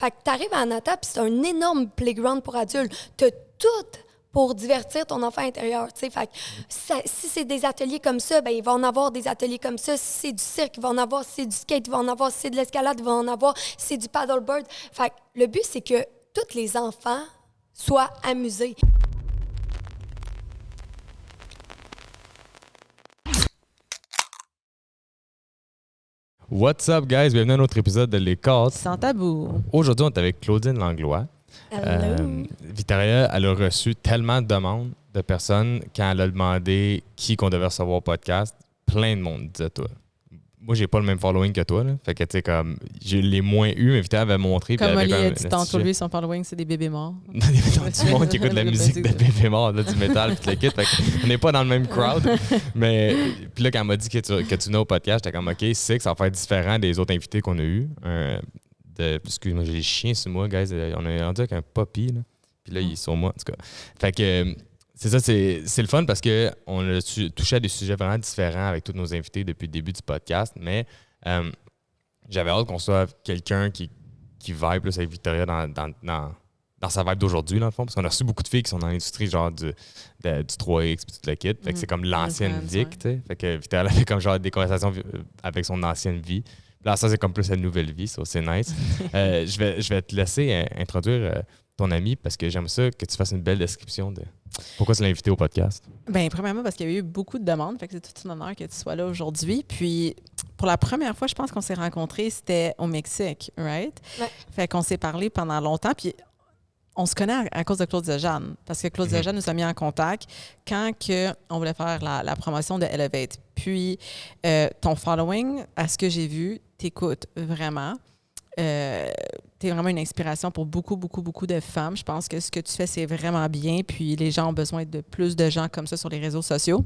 Fait que t'arrives à Anata, puis c'est un énorme playground pour adultes. T'as tout pour divertir ton enfant intérieur, tu sais. Fait que si c'est des ateliers comme ça, ben il va en avoir des ateliers comme ça. Si c'est du cirque, il va en avoir. Si c'est du skate, il va en avoir. Si c'est de l'escalade, il va en avoir. Si c'est du paddleboard. Fait que le but, c'est que tous les enfants soient amusés. What's up, guys? Bienvenue à un autre épisode de Les Casses. Sans tabou. Aujourd'hui, on est avec Claudine Langlois. Hello. Victoria, elle a reçu tellement de demandes de personnes quand elle a demandé qui qu'on devait recevoir au podcast. Plein de monde disait toi. Moi, j'ai pas le même following que toi. Là. Fait que, tu sais, comme, je l'ai moins eu, mais Victoria avait montré. Comme Oli a dit tantôt, lui, son following, c'est des bébés morts. Du monde qui écoute de la musique de bébé mort, là, du métal, puis le kit. Fait on n'est pas dans le même crowd. Mais puis là, quand elle m'a dit que tu n'as au podcast, j'étais comme, OK, c'est que ça va faire différent des autres invités qu'on a eus. Excuse-moi, j'ai des chiens sur moi, guys. On est rendu avec un puppy, là. Puis là, il est sur moi, en tout cas. Fait que c'est ça, c'est le fun parce qu'on a touché à des sujets vraiment différents avec tous nos invités depuis le début du podcast. Mais j'avais hâte qu'on soit quelqu'un qui vibe plus avec Victoria dans sa vibe d'aujourd'hui, dans le fond. Parce qu'on a reçu beaucoup de filles qui sont dans l'industrie genre du 3X puis tout le kit. Fait que c'est comme l'ancienne Vic, tu sais. Fait que Victoria, elle avait comme genre des conversations avec son ancienne vie. Là, ça, c'est comme plus sa nouvelle vie, ça, c'est nice. Je vais te laisser introduire ton ami parce que j'aime ça que tu fasses une belle description de pourquoi tu l'as invité au podcast. Bien, premièrement, parce qu'il y a eu beaucoup de demandes, fait que c'est tout un honneur que tu sois là aujourd'hui. Puis, pour la première fois, je pense qu'on s'est rencontrés, c'était au Mexique, right? Ouais. Fait qu'on s'est parlé pendant longtemps, puis on se connaît à cause de Claudia Jeanne, parce que Claudia Jeanne nous a mis en contact quand on voulait faire la promotion de Elevate. Puis, ton following, à ce que j'ai vu, t'écoutes vraiment. T'es vraiment une inspiration pour beaucoup, beaucoup, beaucoup de femmes. Je pense que ce que tu fais, c'est vraiment bien. Puis les gens ont besoin de plus de gens comme ça sur les réseaux sociaux.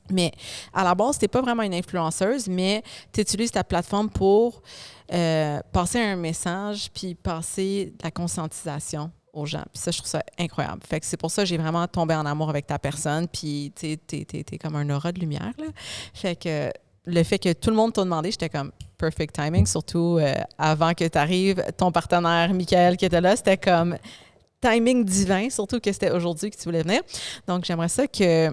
Mais à la base, t'es pas vraiment une influenceuse, mais tu utilises ta plateforme pour passer un message puis passer de la conscientisation aux gens. Puis ça, je trouve ça incroyable. Fait que c'est pour ça que j'ai vraiment tombé en amour avec ta personne. Puis t'es comme un aura de lumière, là. Fait que le fait que tout le monde t'a demandé, j'étais comme perfect timing, surtout avant que tu arrives. Ton partenaire, Michael, qui était là, c'était comme timing divin, surtout que c'était aujourd'hui que tu voulais venir. Donc, j'aimerais ça que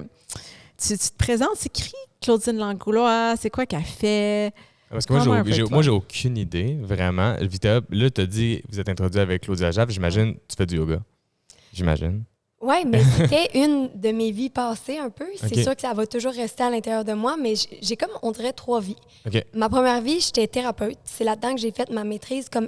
tu te présentes. C'est qui Claudine Langlois? C'est quoi qu'elle fait? Parce que moi, j'ai aucune idée, vraiment. Vita, là, tu as dit, vous êtes introduit avec Claudia Jaff. J'imagine, tu fais du yoga. J'imagine. Oui, mais c'était une de mes vies passées un peu. C'est Okay. sûr que ça va toujours rester à l'intérieur de moi, mais j'ai comme, on dirait, 3 vies. OK. Ma première vie, j'étais thérapeute. C'est là-dedans que j'ai fait ma maîtrise comme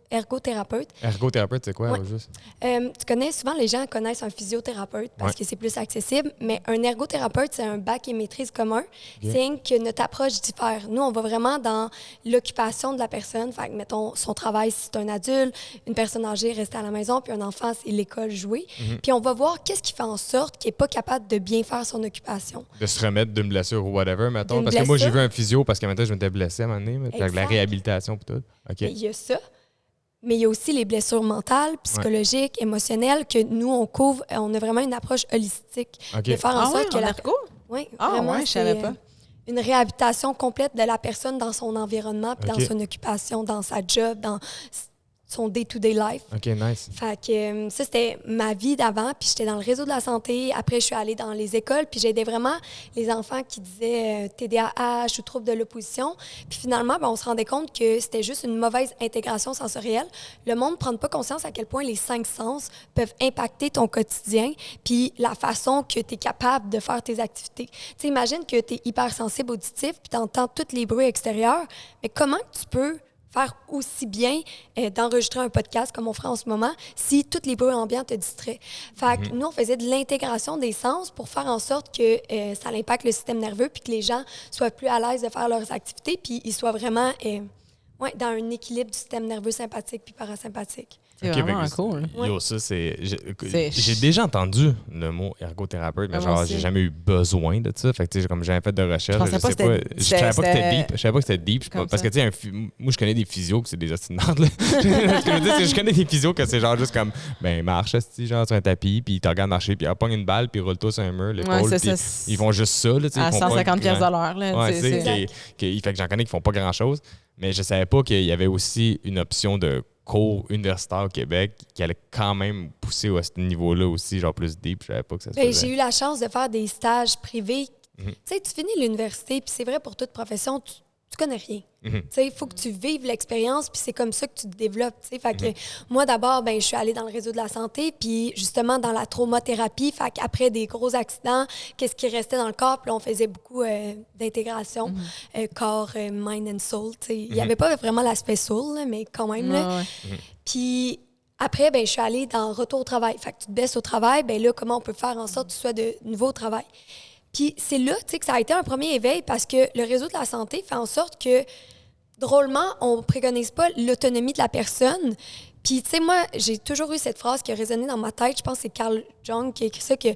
ergothérapeute. Ergothérapeute, c'est quoi, Ouais. juste? Tu connais, souvent les gens connaissent un physiothérapeute parce que c'est plus accessible, mais un ergothérapeute, c'est un bac et maîtrise commun. C'est que notre approche diffère. Nous, on va vraiment dans l'occupation de la personne. Fait que, mettons, son travail, si c'est un adulte, une personne âgée, rester à la maison, puis un enfant, c'est l'école, jouer. Puis on va voir qu'est-ce qui fait en sorte qu'il n'est pas capable de bien faire son occupation. De se remettre d'une blessure ou whatever, mettons. D'une Parce que moi, j'ai blessure. vu un physio parce que maintenant, je m'étais blessé à un moment donné, avec la Exact. réhabilitation et tout. OK. Il y a ça. Mais il y a aussi les blessures mentales, psychologiques, émotionnelles, que nous, on couvre. On a vraiment une approche holistique. OK. De faire en sorte que en la... ergo? Oui, Ah vraiment, ouais, je savais c'est, pas. une réhabilitation complète de la personne dans son environnement, puis OK. dans son occupation, dans sa job, dans son day-to-day life. OK, nice. Fait que ça, c'était ma vie d'avant. Puis j'étais dans le réseau de la santé. Après, je suis allée dans les écoles. Puis j'aidais vraiment les enfants qui disaient TDAH ou troubles de l'opposition. Puis finalement, on se rendait compte que c'était juste une mauvaise intégration sensorielle. Le monde ne prend pas conscience à quel point les 5 sens peuvent impacter ton quotidien puis la façon que tu es capable de faire tes activités. Tu sais, imagine que tu es hypersensible auditif puis tu entends tous les bruits extérieurs. Mais comment tu peux faire aussi bien d'enregistrer un podcast comme on ferait en ce moment si tous les bruits ambiants te distraient. Fait que nous, on faisait de l'intégration des sens pour faire en sorte que ça impacte le système nerveux puis que les gens soient plus à l'aise de faire leurs activités puis ils soient vraiment dans un équilibre du système nerveux sympathique puis parasympathique. C'est OK, vraiment fait que cool. Yo, ça, j'ai déjà entendu le mot ergothérapeute, mais Ah, genre, moi j'ai aussi. jamais eu besoin de ça. Fait que, tu sais, comme j'avais fait de recherche, Je pensais pas que je savais pas que c'était deep. Je savais pas que c'était deep. Comme Parce ça. que, tu sais, moi, je connais des physios que c'est des astinantes, là. Ce que je veux dire, c'est que je connais des physios que c'est genre juste comme, ben, marche, genre, sur un tapis, puis ils te regardent marcher, puis ils pognent une balle, puis ils roulent tous sur un mur, l'épaule, Ouais, c'est puis ça. ils font juste ça, là, tu sais. À ils font pas 150 pièces de grand- l'heure. Là, Ouais, c'est- fait que j'en connais qui font pas grand-chose. Mais je savais pas qu'il y avait aussi une option de cours universitaire au Québec qui allait quand même pousser à ce niveau-là aussi, genre plus deep. Je savais pas que ça se Ben, faisait. j'ai eu la chance de faire des stages privés. Tu sais, tu finis l'université, puis c'est vrai pour toute profession, tu connais rien. Tu sais, il faut que tu vives l'expérience, puis c'est comme ça que tu te développes. Tu sais, fait que moi, d'abord, ben, je suis allée dans le réseau de la santé, puis justement dans la traumathérapie. Fait qu'après des gros accidents, qu'est-ce qui restait dans le corps? Puis là, on faisait beaucoup d'intégration, corps, mind and soul. Tu sais, il n'y avait pas vraiment l'aspect soul, là, mais quand même. Là. Puis après, ben, je suis allée dans retour au travail. Fait que tu te baisses au travail, ben là, comment on peut faire en sorte que tu sois de nouveau au travail? Puis c'est là, tu sais, que ça a été un premier éveil parce que le réseau de la santé fait en sorte que, drôlement, on préconise pas l'autonomie de la personne. Puis, tu sais, moi, j'ai toujours eu cette phrase qui a résonné dans ma tête. Je pense que c'est Carl Jung qui a écrit ça, que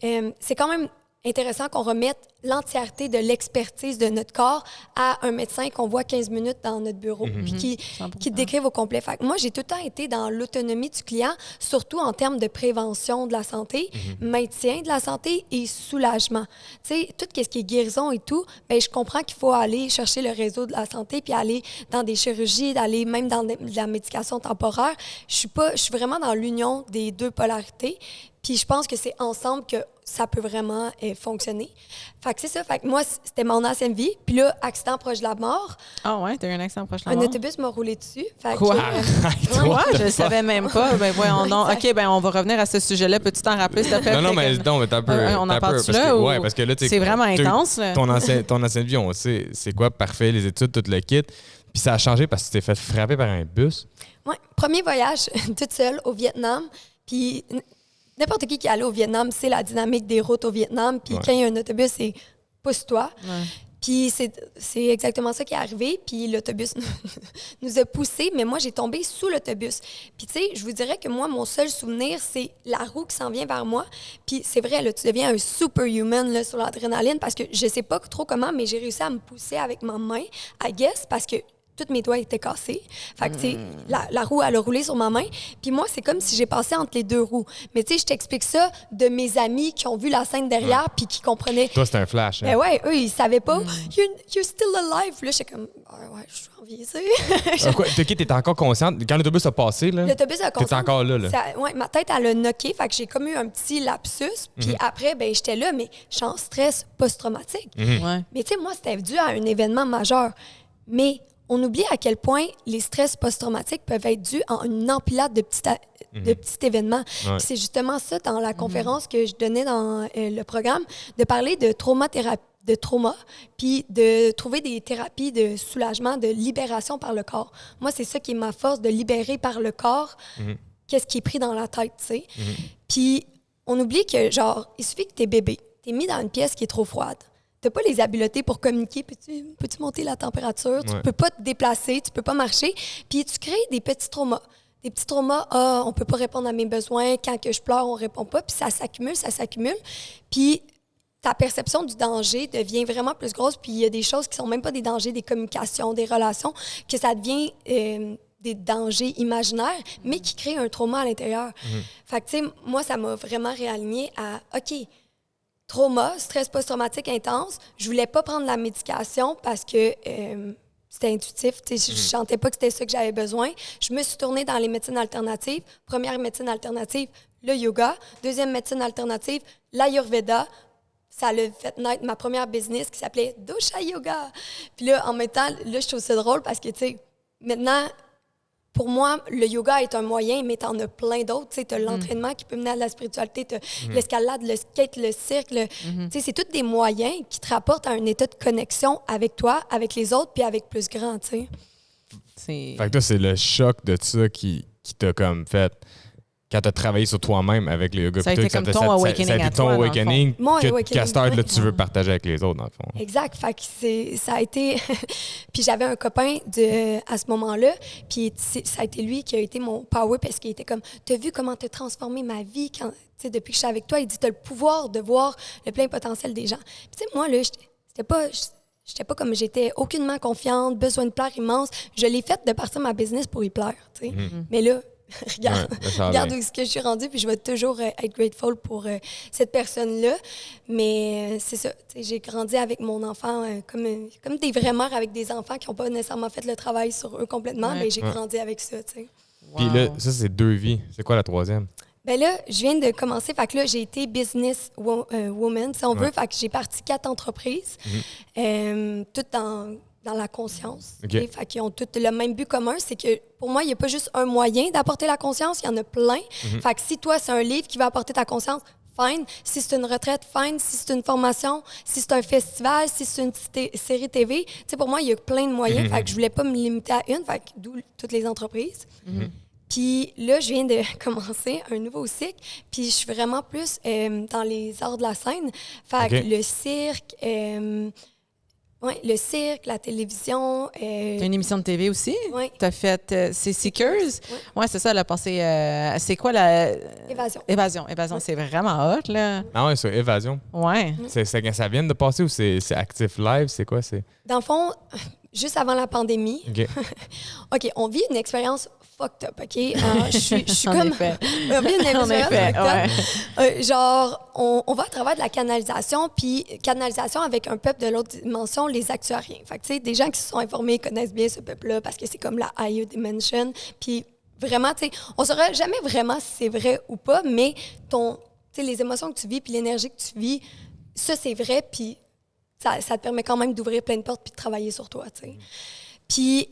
c'est quand même intéressant qu'on remette l'entièreté de l'expertise de notre corps à un médecin qu'on voit 15 minutes dans notre bureau, puis qui te décrive au complet. Fait que moi, j'ai tout le temps été dans l'autonomie du client, surtout en termes de prévention de la santé, maintien de la santé et soulagement. Tu sais, tout ce qui est guérison et tout, bien, je comprends qu'il faut aller chercher le réseau de la santé puis aller dans des chirurgies, d'aller même dans de la médication temporaire. Je suis vraiment dans l'union des deux polarités. Puis je pense que c'est ensemble que ça peut vraiment fonctionner. Fait que c'est ça. Fait que moi, c'était mon ancienne vie. Puis là, accident proche de la mort. Ah ouais, t'as eu un accident proche de la Un mort? autobus m'a roulé dessus. Fait Quoi? ouais. Je ne savais même pas. Ben voyons donc. OK, ben on va revenir à ce sujet-là. Peux-tu t'en rappeler, s'il te plaît? Non, mais t'as un peu. On en parle-tu parce là? que, Ou... ouais, parce que là, c'est vraiment intense, là. Ton ancienne vie, on sait, c'est quoi, parfait, les études, tout le kit. Puis ça a changé parce que tu t'es fait frapper par un bus. Ouais. Premier voyage, toute seule, au Vietnam. Puis n'importe qui est allé au Vietnam, c'est la dynamique des routes au Vietnam. Puis quand il y a un autobus, c'est pousse-toi. Ouais. Puis c'est exactement ça qui est arrivé. Puis l'autobus nous a poussés, mais moi, j'ai tombé sous l'autobus. Puis tu sais, je vous dirais que moi, mon seul souvenir, c'est la roue qui s'en vient vers moi. Puis c'est vrai, là, tu deviens un superhuman là, sur l'adrénaline parce que je sais pas trop comment, mais j'ai réussi à me pousser avec ma main, I guess, parce que tous mes doigts étaient cassés. Fait que, tu sais, la roue, elle a roulé sur ma main. Puis moi, c'est comme si j'ai passé entre les deux roues. Mais tu sais, je t'explique ça de mes amis qui ont vu la scène derrière puis qui comprenaient. Toi, c'était un flash. Hein? Ben ouais, eux, ils savaient pas. You're still alive. Là, j'étais comme, ouais, je suis en vie, tu sais. Quoi, t'étais encore consciente? Quand l'autobus a passé, là? L'autobus a t'étais encore là. Ouais, ma tête, elle a knocké. Fait que j'ai comme eu un petit lapsus. Puis après, ben j'étais là, mais je suis en stress post-traumatique. Ouais. Mais tu sais, moi, c'était dû à un événement majeur. Mais on oublie à quel point les stress post-traumatiques peuvent être dus à une empilade de petits événements. Ouais. C'est justement ça dans la conférence que je donnais dans le programme, de parler de trauma, puis de trouver des thérapies de soulagement, de libération par le corps. Moi, c'est ça qui est ma force, de libérer par le corps qu'est-ce qui est pris dans la tête, tu sais. Puis on oublie que, genre, il suffit que t'es bébé, t'es mis dans une pièce qui est trop froide. Tu n'as pas les habiletés pour communiquer. Peux-tu monter la température? Tu ne peux pas te déplacer, tu ne peux pas marcher. Puis tu crées des petits traumas. Des petits traumas, on ne peut pas répondre à mes besoins. Quand que je pleure, on ne répond pas. Puis ça s'accumule. Puis ta perception du danger devient vraiment plus grosse. Puis il y a des choses qui ne sont même pas des dangers, des communications, des relations, que ça devient des dangers imaginaires, mais qui créent un trauma à l'intérieur. Fait que, tu sais, moi, ça m'a vraiment réaligné à, OK, trauma, stress post-traumatique intense. Je voulais pas prendre la médication parce que c'était intuitif. Je sentais pas que c'était ça que j'avais besoin. Je me suis tournée dans les médecines alternatives. Première médecine alternative, le yoga. Deuxième médecine alternative, l'Ayurveda. Ça a fait naître ma première business qui s'appelait Dosha Yoga. Puis là, en même temps, là, je trouve ça drôle parce que, tu sais, maintenant, pour moi, le yoga est un moyen, mais tu en as plein d'autres. Tu as l'entraînement qui peut mener à la spiritualité, tu as l'escalade, le skate, le cirque. C'est tous des moyens qui te rapportent à un état de connexion avec toi, avec les autres, puis avec plus grand. T'sais. Fait que toi, c'est le choc de ça qui t'a comme fait... Quand tu as travaillé sur toi-même avec le yoga, ça a été comme ton awakening. Ça a été ton awakening qu'à cette heure-là, tu veux ouais. partager avec les autres, dans le fond. Exact. Fait que ça a été... Puis j'avais un copain à ce moment-là, puis ça a été lui qui a été mon power parce qu'il était comme, t'as vu comment t'as transformé ma vie depuis que je suis avec toi? Il dit, t'as le pouvoir de voir le plein potentiel des gens. Puis tu sais, moi, là, j'étais pas comme j'étais aucunement confiante, besoin de plaire immense. Je l'ai faite de partir ma business pour y plaire, tu sais. Mais là, regarde, Ouais, ça va regarde bien. où est-ce que je suis rendue, puis je vais toujours être grateful pour cette personne-là. Mais c'est ça, tu sais, j'ai grandi avec mon enfant comme des vraies mères avec des enfants qui n'ont pas nécessairement fait le travail sur eux complètement, Ouais. mais j'ai Ouais. grandi avec ça, tu sais. Puis là, ça, c'est 2 vies. C'est quoi la troisième? Ben là, je viens de commencer. Fait que là, j'ai été business woman, si on veut. Ouais. Fait que j'ai parti 4 entreprises, toutes dans la conscience. OK. Tu sais. Fait qu'ils ont toutes le même but commun. C'est que pour moi, il n'y a pas juste un moyen d'apporter la conscience, il y en a plein. Fait que si toi, c'est un livre qui va apporter ta conscience, fine. Si c'est une retraite, fine. Si c'est une formation, si c'est un festival, si c'est une série TV, tu sais, pour moi, il y a plein de moyens. Fait que je voulais pas me limiter à une. Fait que d'où toutes les entreprises. Puis là, je viens de commencer un nouveau cycle, puis je suis vraiment plus dans les arts de la scène. Fait que OK. le cirque, la télévision. T'as une émission de TV aussi? Ouais. T'as fait c'est Seekers? Ouais. Ouais, c'est ça, elle a passé. C'est quoi la. Évasion. Évasion, c'est vraiment hot, là. Ah ouais, sur Évasion. Ouais. Ça vient de passer ou c'est Actif Live? C'est quoi? Dans le fond, juste avant la pandémie, OK. OK, on vit une expérience fucked up, OK? Je suis En comme... effet. On vit une En expérience effet, fucked up. Genre, on va à travers de la canalisation, puis canalisation avec un peuple de l'autre dimension, les actuariens. Fait que, tu sais, des gens qui se sont informés connaissent bien ce peuple-là parce que c'est comme la higher dimension. Puis vraiment, tu sais, on saura jamais vraiment si c'est vrai ou pas, mais tu sais, les émotions que tu vis puis l'énergie que tu vis, ça, c'est vrai, puis ça te permet quand même d'ouvrir plein de portes puis de travailler sur toi, tu sais. Puis,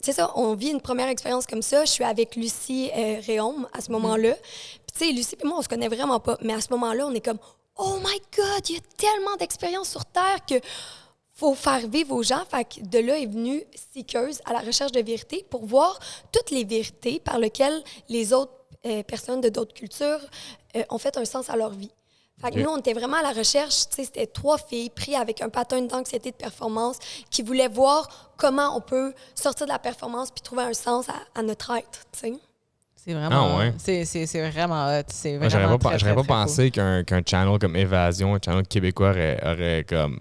c'est ça, on vit une première expérience comme ça. Je suis avec Lucie Réaume à ce moment-là. Puis, tu sais, Lucie et moi, on se connaît vraiment pas. Mais à ce moment-là, on est comme, oh my God, il y a tellement d'expériences sur Terre que faut faire vivre aux gens. Fait que de là est venue Seekers à la recherche de vérité pour voir toutes les vérités par lesquelles les autres personnes de d'autres cultures ont fait un sens à leur vie. Fait que OK. nous, on était vraiment à la recherche. Tu sais, c'était 3 filles prises avec un pattern d'anxiété de performance qui voulaient voir comment on peut sortir de la performance puis trouver un sens à notre être, tu sais. C'est vraiment. Ah ouais. C'est vraiment hot. C'est Moi, vraiment. j'aurais très, pas très, très pensé qu'un channel comme Évasion, un channel québécois aurait comme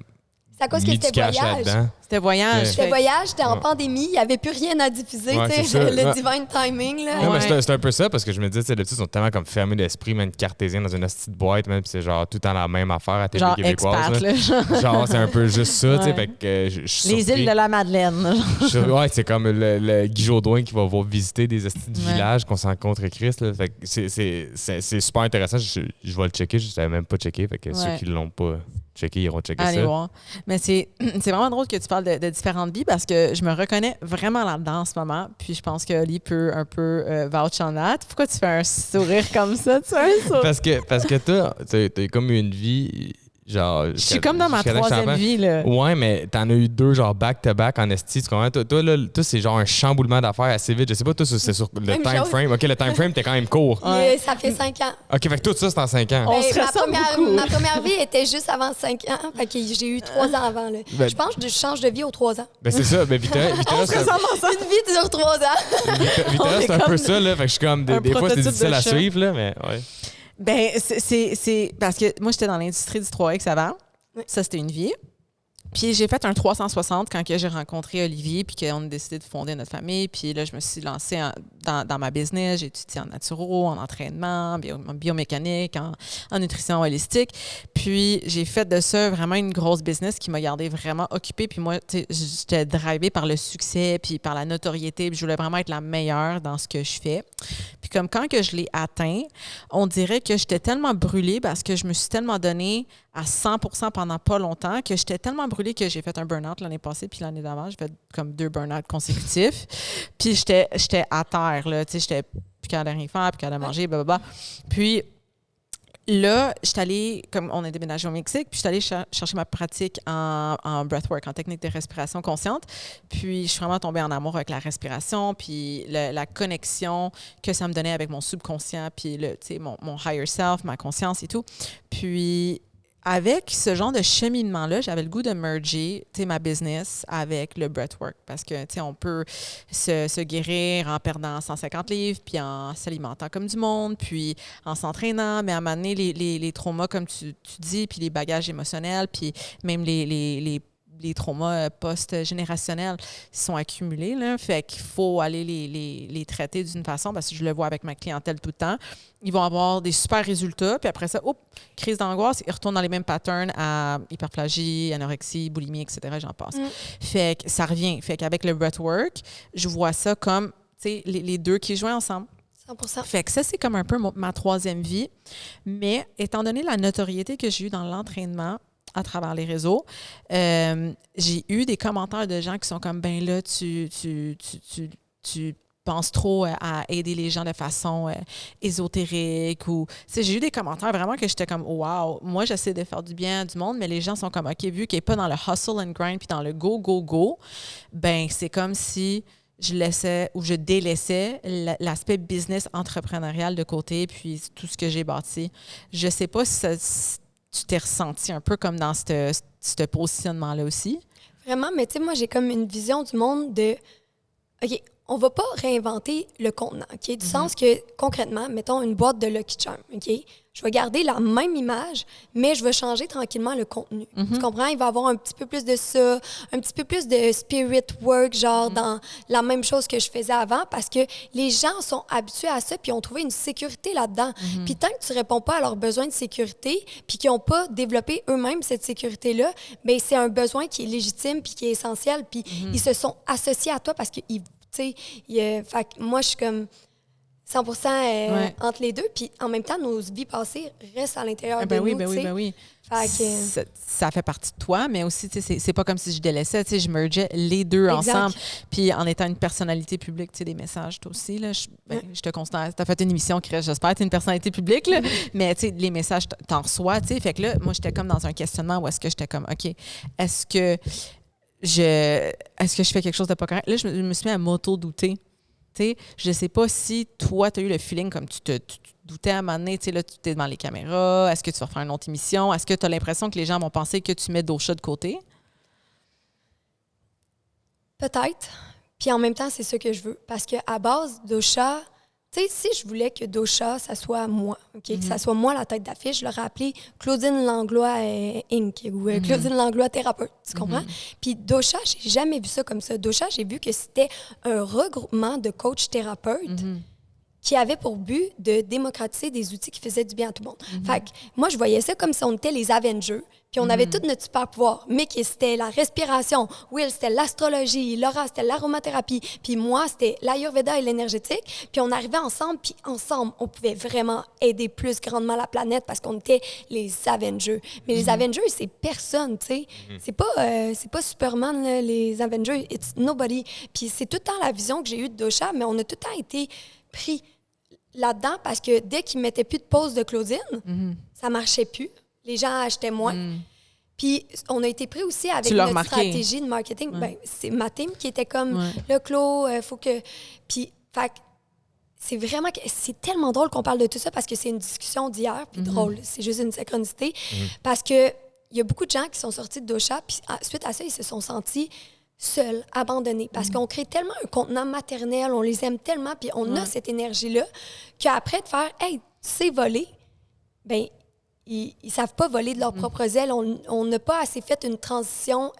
C'est à cause que mis c'était du cash voyage. là-dedans. cool. C'était voyage. C'était fait- voyage, c'était en Ouais. pandémie, il n'y avait plus rien à diffuser, Ouais, tu sais, c'est ça. le Ouais. divine timing, là. Non, mais Ouais. c'est un peu ça parce que je me dis, tu sais, les petits sont tellement comme fermés d'esprit, même cartésiens dans une petite boîte, même, puis c'est genre tout le temps la même affaire à télé Genre québécoise. expat, là. là. genre. Genre, c'est un peu juste ça, tu sais, Ouais. fait que je suis Les surpris. îles de la Madeleine. Ouais, c'est comme le Guy Jodoin qui va visiter des estis de Ouais. villages qu'on s'en rencontre Christ. Là. Fait que c'est super intéressant. Je vais le checker. Je ne savais même pas checker. Fait que ceux Ouais. qui ne l'ont pas checké, ils iront checker Allez ça. voir. Mais c'est vraiment drôle que tu parles de différentes vies parce que je me reconnais vraiment là-dedans en ce moment. Puis je pense que Oli peut un peu vouch on that. Pourquoi tu fais un sourire comme ça? Tu fais un sourire? Parce que toi, t'as comme eu une vie, genre... Je suis comme dans ma troisième vie, là. Ouais, mais t'en as eu 2, genre back-to-back en esti. Tu comprends? Toi, là, c'est genre un chamboulement d'affaires assez vite. Je sais pas, toi, c'est sur le Même time chose. frame. OK, le time frame, t'es quand même court. Ouais. Ça fait 5 ans. OK, fait que tout ça, c'est en 5 ans. On se ma, ressemble beaucoup. ma première vie était juste avant 5 ans. Fait que j'ai eu 3 ans avant. Là. Ben- Je pense que je change de vie aux 3 ans. Ben, c'est ça. Ben, Vitera, On se c'est un- ressemble ensemble. Une vie dure 3 ans. Vitera, On est c'est un peu comme ça, là. Fait que je suis comme... un Des fois, c'est prototype difficile de à chat. suivre, là, mais ouais. Ben, c'est parce que moi, j'étais dans l'industrie du 3X avant. Oui. Ça, c'était une vie. Puis j'ai fait un 360 quand que j'ai rencontré Olivier puis qu'on a décidé de fonder notre famille. Puis là, je me suis lancée dans ma business. J'ai étudié en naturo, en entraînement, en biomécanique, en nutrition holistique. Puis j'ai fait de ça vraiment une grosse business qui m'a gardée vraiment occupée. Puis moi, tu sais, j'étais drivée par le succès puis par la notoriété. Puis je voulais vraiment être la meilleure dans ce que je fais. Puis comme quand que je l'ai atteint, on dirait que j'étais tellement brûlée parce que je me suis tellement donnée à 100% pendant pas longtemps que j'étais tellement brûlée que j'ai fait un burn-out l'année passée puis l'année d'avant. J'ai fait comme 2 burn-out consécutifs. Puis j'étais à terre, là. Tu sais, j'étais plus capable de rien faire, plus capable de manger, blablabla. Puis là, j'étais allée, comme on a déménagé au Mexique, puis j'étais allée chercher ma pratique en breathwork, en technique de respiration consciente. Puis je suis vraiment tombée en amour avec la respiration, puis la connexion que ça me donnait avec mon subconscient, puis tu sais, mon higher self, ma conscience et tout. Puis avec ce genre de cheminement-là, j'avais le goût de merger, tu sais, ma business avec le breathwork parce que, tu sais, on peut se guérir en perdant 150 livres, puis en s'alimentant comme du monde, puis en s'entraînant, mais à un moment donné, les traumas, comme tu dis, puis les bagages émotionnels, puis même les les traumas post-générationnels sont accumulés. Là. Fait qu'il faut aller les traiter d'une façon, parce que je le vois avec ma clientèle tout le temps. Ils vont avoir des super résultats, puis après ça, crise d'angoisse, ils retournent dans les mêmes patterns à hyperplagie, anorexie, boulimie, etc., j'en passe. Fait que ça revient. Fait qu'avec le breathwork, je vois ça comme, tu sais, les deux qui jouent ensemble. 100%. Fait que ça, c'est comme un peu ma troisième vie. Mais étant donné la notoriété que j'ai eue dans l'entraînement à travers les réseaux, j'ai eu des commentaires de gens qui sont comme, ben là, tu penses trop à aider les gens de façon ésotérique. Ou, j'ai eu des commentaires vraiment que j'étais comme, wow, moi, j'essaie de faire du bien à du monde, mais les gens sont comme, OK, vu qu'il n'est pas dans le hustle and grind puis dans le go, go, go, ben c'est comme si je laissais ou je délaissais l'aspect business entrepreneurial de côté, puis tout ce que j'ai bâti. Je sais pas si tu t'es ressenti un peu comme dans ce positionnement-là aussi. Vraiment, mais tu sais, moi, j'ai comme une vision du monde de, OK, on va pas réinventer le contenant, OK? Du sens que, concrètement, mettons une boîte de Lucky Charm, OK? Je vais garder la même image, mais je vais changer tranquillement le contenu. Tu comprends? Il va y avoir un petit peu plus de ça, un petit peu plus de spirit work, genre dans la même chose que je faisais avant, parce que les gens sont habitués à ça, puis ont trouvé une sécurité là-dedans. Puis tant que tu réponds pas à leurs besoins de sécurité, puis qu'ils n'ont pas développé eux-mêmes cette sécurité-là, bien, c'est un besoin qui est légitime, puis qui est essentiel, puis ils se sont associés à toi parce qu'ils, tu sais, fait que moi, je suis comme 100% entre les deux. Puis en même temps, nos vies passées restent à l'intérieur de nous. Ben oui. Fait que... Ça fait partie de toi, mais aussi, c'est pas comme si je délaissais. Je mergeais les deux ensemble. Puis en étant une personnalité publique, des messages, toi aussi, là, je te considère. Tu as fait une émission qui reste, j'espère, tu es une personnalité publique, là, mais les messages, t'en reçois. Fait que là, moi, j'étais comme dans un questionnement où est-ce que j'étais comme, OK, est-ce que je fais quelque chose de pas correct? Là, je me suis mis à m'auto-douter. Je ne sais pas si toi, tu as eu le feeling comme tu te doutais à un moment donné, là, tu es devant les caméras, est-ce que tu vas faire une autre émission? Est-ce que tu as l'impression que les gens vont penser que tu mets Dosha de côté? Peut-être. Puis en même temps, c'est ça que je veux. Parce qu'à base, Dosha, tu sais, si je voulais que Dosha, ça soit moi, OK? Que ça soit moi la tête d'affiche, je l'aurais appelé Claudine Langlois Inc. ou Claudine Langlois thérapeute, tu comprends? Puis Dosha, j'ai jamais vu ça comme ça. Dosha, j'ai vu que c'était un regroupement de coachs thérapeutes qui avait pour but de démocratiser des outils qui faisaient du bien à tout le monde. Fait que moi, je voyais ça comme si on était les Avengers, puis on avait tout notre super pouvoir. Mick, c'était la respiration. Will, c'était l'astrologie. Laura, c'était l'aromathérapie. Puis moi, c'était l'Ayurveda et l'énergétique. Puis on arrivait ensemble, puis ensemble, on pouvait vraiment aider plus grandement la planète parce qu'on était les Avengers. Mais les Avengers, c'est personne, tu sais. C'est pas Superman, là, les Avengers. It's nobody. Puis c'est tout le temps la vision que j'ai eue de Dosha, mais on a tout le temps été pris là-dedans parce que dès qu'ils mettaient plus de pause de Claudine, ça marchait plus. Les gens achetaient moins. Puis on a été pris aussi avec notre stratégie de marketing. Ben, c'est ma team qui était comme, là, Claude, faut que... Puis, fait c'est vraiment... C'est tellement drôle qu'on parle de tout ça parce que c'est une discussion d'hier, puis drôle. C'est juste une synchronicité. Parce que il y a beaucoup de gens qui sont sortis de Dosha, puis suite à ça, ils se sont sentis seuls, abandonnés. Parce qu'on crée tellement un contenant maternel, on les aime tellement, puis on a cette énergie-là, qu'après de faire « Hey, tu sais voler », bien, ils savent pas voler de leurs propres ailes. On n'a pas assez fait une transition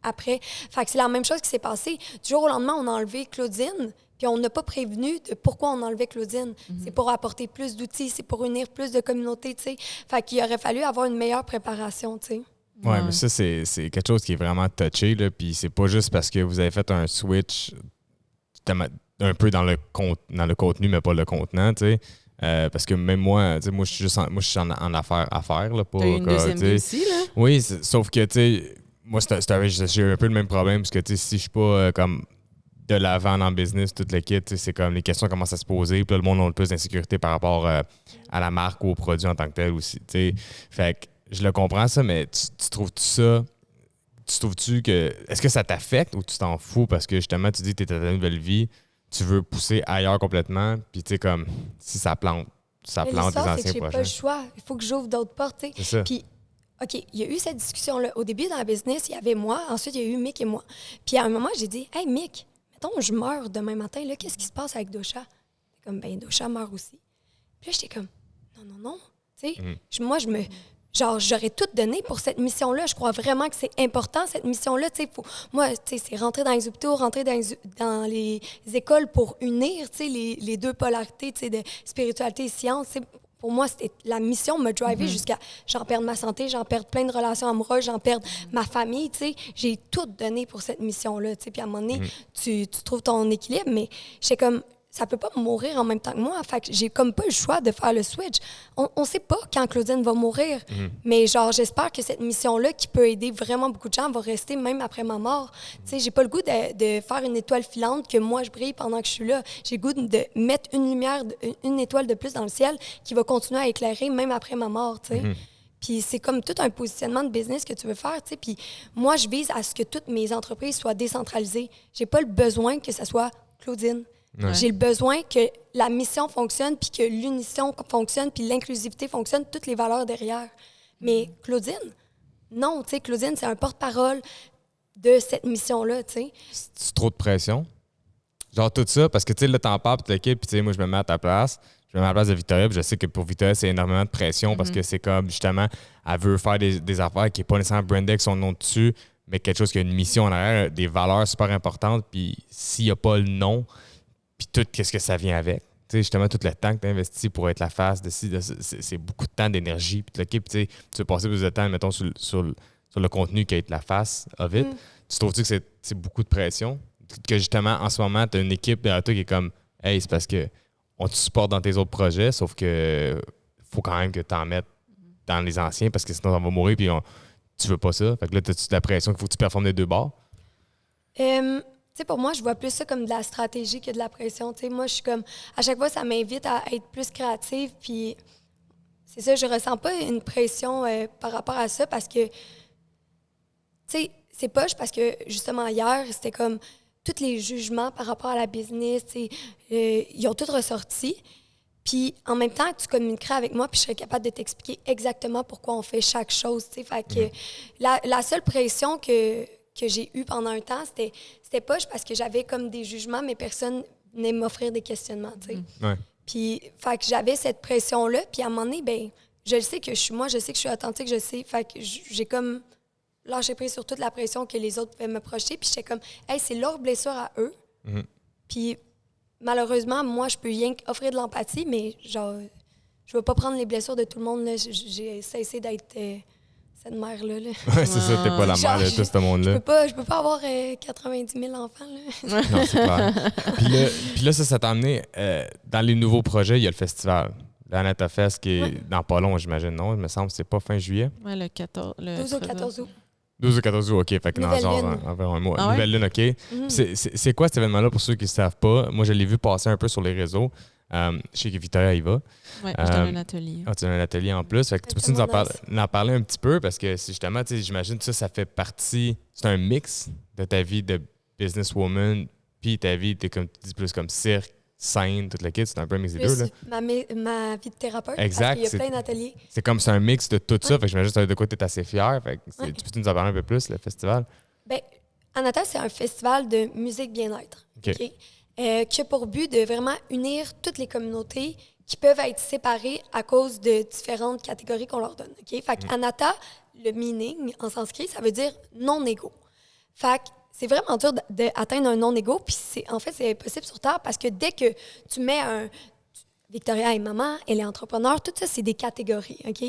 après. Fait que c'est la même chose qui s'est passée. Du jour au lendemain, on a enlevé Claudine, puis on n'a pas prévenu de pourquoi on enlevait Claudine. C'est pour apporter plus d'outils, c'est pour unir plus de communautés, tu sais. Fait qu'il aurait fallu avoir une meilleure préparation, tu sais. Ouais, mais ça, c'est quelque chose qui est vraiment touché, là, puis c'est pas juste parce que vous avez fait un switch un peu dans le contenu, mais pas le contenant, tu sais. Parce que même moi, tu sais, moi, je suis en affaires, là, pour... T'as eu une deuxième vie aussi, là? Oui, sauf que, tu sais, moi, j'ai eu un peu le même problème, parce que, tu sais, si je suis pas, comme, de l'avant dans le business, tout le kit, c'est comme les questions commencent à se poser, puis là, le monde a plus d'insécurité par rapport à la marque ou au produit en tant que tel aussi, tu sais. Fait que je le comprends, ça, mais tu trouves-tu ça... Tu trouves-tu que... Est-ce que ça t'affecte ou tu t'en fous parce que, justement, tu dis que tu es dans ta nouvelle vie, tu veux pousser ailleurs complètement, puis tu sais, comme, si ça plante les anciens c'est que j'ai projets. pas le choix. Il faut que j'ouvre d'autres portes, tu sais. C'est ça. Puis, OK, il y a eu cette discussion-là. Au début, dans le business, il y avait moi. Ensuite, il y a eu Mick et moi. Puis, à un moment, j'ai dit, « Hey, Mick, mettons, je meurs demain matin, là, qu'est-ce qui se passe avec Dosha? » Comme, ben Dosha meurt aussi. Puis là, j'étais comme, non. Tu sais, moi, je genre, j'aurais tout donné pour cette mission-là. Je crois vraiment que c'est important, cette mission-là. Moi, c'est rentrer dans les hôpitaux, rentrer dans les écoles pour unir, les deux polarités, de spiritualité et science. Pour moi, c'était la mission me driver jusqu'à j'en perds ma santé, j'en perds plein de relations amoureuses, j'en perds ma famille. J'ai tout donné pour cette mission-là. Puis à un moment donné, tu trouves ton équilibre, mais j'étais comme... ça peut pas mourir en même temps que moi. Fait que j'ai comme pas le choix de faire le switch. On sait pas quand Claudine va mourir, mais genre, j'espère que cette mission-là, qui peut aider vraiment beaucoup de gens, va rester même après ma mort. Tu sais, j'ai pas le goût de faire une étoile filante que moi, je brille pendant que je suis là. J'ai le goût de mettre une lumière, une étoile de plus dans le ciel qui va continuer à éclairer même après ma mort, tu sais. Puis c'est comme tout un positionnement de business que tu veux faire, tu sais. Puis moi, je vise à ce que toutes mes entreprises soient décentralisées. J'ai pas le besoin que ça soit Claudine. Ouais. J'ai le besoin que la mission fonctionne, puis que l'unition fonctionne, puis l'inclusivité fonctionne, toutes les valeurs derrière. Mais Claudine, non, tu sais, Claudine, c'est un porte-parole de cette mission-là, tu sais. C'est trop de pression? Genre tout ça, parce que tu sais, là, t'en parles, puis l'équipe, puis tu sais, moi, je me mets à ta place. Je me mets à la place de Victoria, puis je sais que pour Victoria, c'est énormément de pression parce que c'est comme, justement, elle veut faire des affaires qui n'est pas nécessairement brandée avec son nom dessus, mais quelque chose qui a une mission en arrière, des valeurs super importantes, puis s'il n'y a pas le nom, puis tout, qu'est-ce que ça vient avec. Tu sais, justement, tout le temps que tu investis pour être la face de c'est beaucoup de temps, d'énergie. Puis l'équipe, tu sais, tu veux passer plus de temps, mettons, sur le contenu qu'être la face of it. Tu trouves-tu que c'est beaucoup de pression? Que justement, en ce moment, tu as une équipe derrière toi qui est comme, hey, c'est parce que on te supporte dans tes autres projets, sauf que faut quand même que tu en mettes dans les anciens parce que sinon, on va mourir, puis tu veux pas ça. Fait que là, tu as de la pression qu'il faut que tu performes des deux bords? Tu sais, pour moi, je vois plus ça comme de la stratégie que de la pression. Tu sais, moi, je suis comme... À chaque fois, ça m'invite à être plus créative, puis c'est ça, je ressens pas une pression par rapport à ça parce que, tu sais, c'est poche parce que, justement, hier, c'était comme tous les jugements par rapport à la business, tu sais, ils ont tous ressorti. Puis, en même temps, tu communiquerais avec moi, puis je serais capable de t'expliquer exactement pourquoi on fait chaque chose, tu sais. Fait que la seule pression que j'ai eue pendant un temps, c'était poche parce que j'avais comme des jugements, mais personne venait m'offrir des questionnements, tu sais. Ouais. Puis, fait que j'avais cette pression-là, puis à un moment donné, ben, je le sais que je suis moi, je sais que je suis authentique, je sais. Fait que j'ai comme lâché prise sur toute la pression que les autres pouvaient me projeter, puis j'étais comme, hey, c'est leur blessure à eux. Puis, malheureusement, moi, je peux rien qu'offrir de l'empathie, mais genre, je veux pas prendre les blessures de tout le monde, là. J'ai cessé d'être... cette mère-là. Là. Ouais, c'est ça, t'es pas la mère de tout ce monde-là. Je peux pas avoir 90 000 enfants. Là. Non, c'est clair. Puis là, ça t'a amené dans les nouveaux projets, il y a le festival. L'Anata Fest qui est dans pas long, j'imagine, non? Il me semble que c'est pas fin juillet. Oui, le 14. 12 au 14 août. 12 ou 14 août, OK. Fait que dans Nouvelle genre lune. environ un mois. Ah ouais? Nouvelle lune, OK. C'est quoi cet événement-là pour ceux qui ne savent pas? Moi, je l'ai vu passer un peu sur les réseaux. Je sais que Victoria y va. Oui, je donne un atelier. Ah, tu as un atelier en plus. Fait que tu peux-tu nous en parler un petit peu? Parce que c'est justement, j'imagine que ça fait partie... C'est un mix de ta vie de businesswoman puis ta vie, comme tu dis, plus comme cirque, scène, toute la kit. C'est un peu un mix des deux, là. Ma vie de thérapeute. Exact. Parce qu'il y a plein d'ateliers. C'est un mix de tout ça. Fait que j'imagine que de quoi tu es assez fière. Fait que tu peux nous en parler un peu plus, le festival? Bien, Anata, c'est un festival de musique bien-être. OK. Qui a pour but de vraiment unir toutes les communautés qui peuvent être séparées à cause de différentes catégories qu'on leur donne. OK? Fait qu'Anata, le meaning en sanskrit, ça veut dire non-égaux. Fait que c'est vraiment dur d'atteindre un non-égaux, puis en fait, c'est impossible sur Terre parce que dès que tu mets Victoria est maman, elle est entrepreneur, tout ça, c'est des catégories, OK?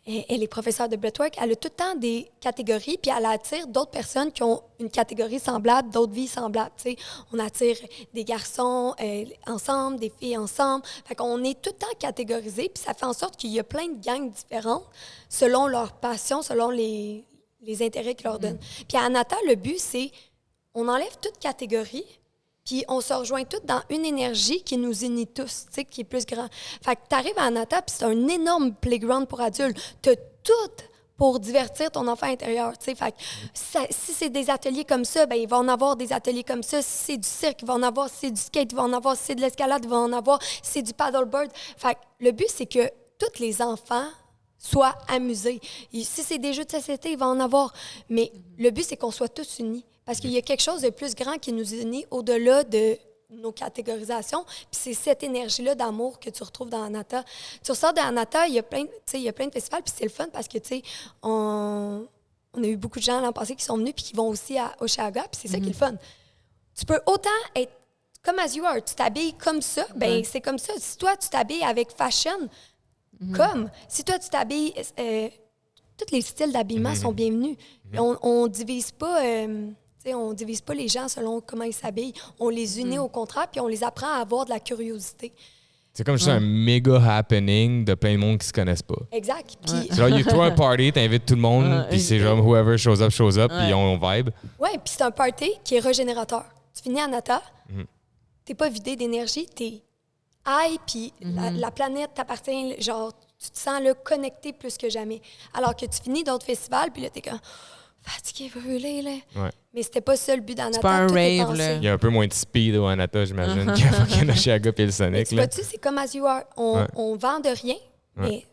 Elle est professeure de breathwork, elle a tout le temps des catégories, puis elle attire d'autres personnes qui ont une catégorie semblable, d'autres vies semblables. T'sais. On attire des garçons ensemble, des filles ensemble. Fait qu'on est tout le temps catégorisés, puis ça fait en sorte qu'il y a plein de gangs différentes selon leur passion, selon les intérêts qu'ils leur donnent. Puis à Anata, le but, c'est on enlève toute catégorie, puis on se rejoint toutes dans une énergie qui nous unit tous, tu sais, qui est plus grand. Fait que t'arrives à Anata, puis c'est un énorme playground pour adultes. T'as tout pour divertir ton enfant intérieur, tu sais. Fait que si c'est des ateliers comme ça, ben il va en avoir des ateliers comme ça. Si c'est du cirque, il va en avoir. Si c'est du skate, il va en avoir. Si c'est de l'escalade, il va en avoir. Si c'est du paddleboard. Fait que le but, c'est que tous les enfants soient amusés. Et si c'est des jeux de société, il va en avoir. Mais le but, c'est qu'on soit tous unis. Parce qu'il y a quelque chose de plus grand qui nous unit au-delà de nos catégorisations. Puis c'est cette énergie-là d'amour que tu retrouves dans Anata. Tu ressors de Anata, il y a plein de festivals, puis c'est le fun parce que, tu sais, on a eu beaucoup de gens l'an passé qui sont venus puis qui vont aussi à Osheaga, puis c'est ça qui est le fun. Tu peux autant être comme as you are, tu t'habilles comme ça, ben c'est comme ça. Si toi, tu t'habilles avec fashion, si toi, tu t'habilles... tous les styles d'habillement sont bienvenus. On divise pas... on divise pas les gens selon comment ils s'habillent. On les unit au contraire, puis on les apprend à avoir de la curiosité. C'est comme juste un méga happening de plein de monde qui se connaissent pas. Exact. Puis, C'est genre, you throw a party, t'invites tout le monde, puis c'est genre whoever shows up, puis on vibe. ouais, puis c'est un party qui est régénérateur. Tu finis à Nata, t'es pas vidé d'énergie, t'es high, puis la planète t'appartient, genre, tu te sens là, connecté plus que jamais. Alors que tu finis d'autres festivals, puis là, t'es comme fatigué, brûlé, là. Ouais. Mais c'était pas ça le but d'Anata. C'est pas un tout est rave, pensé. là. Il y a un peu moins de speed au Anata, j'imagine, qu'il y a fucking Osheaga puis le Mais Sonic. tu Là. vois-tu, c'est comme as you are. On vend de rien, mais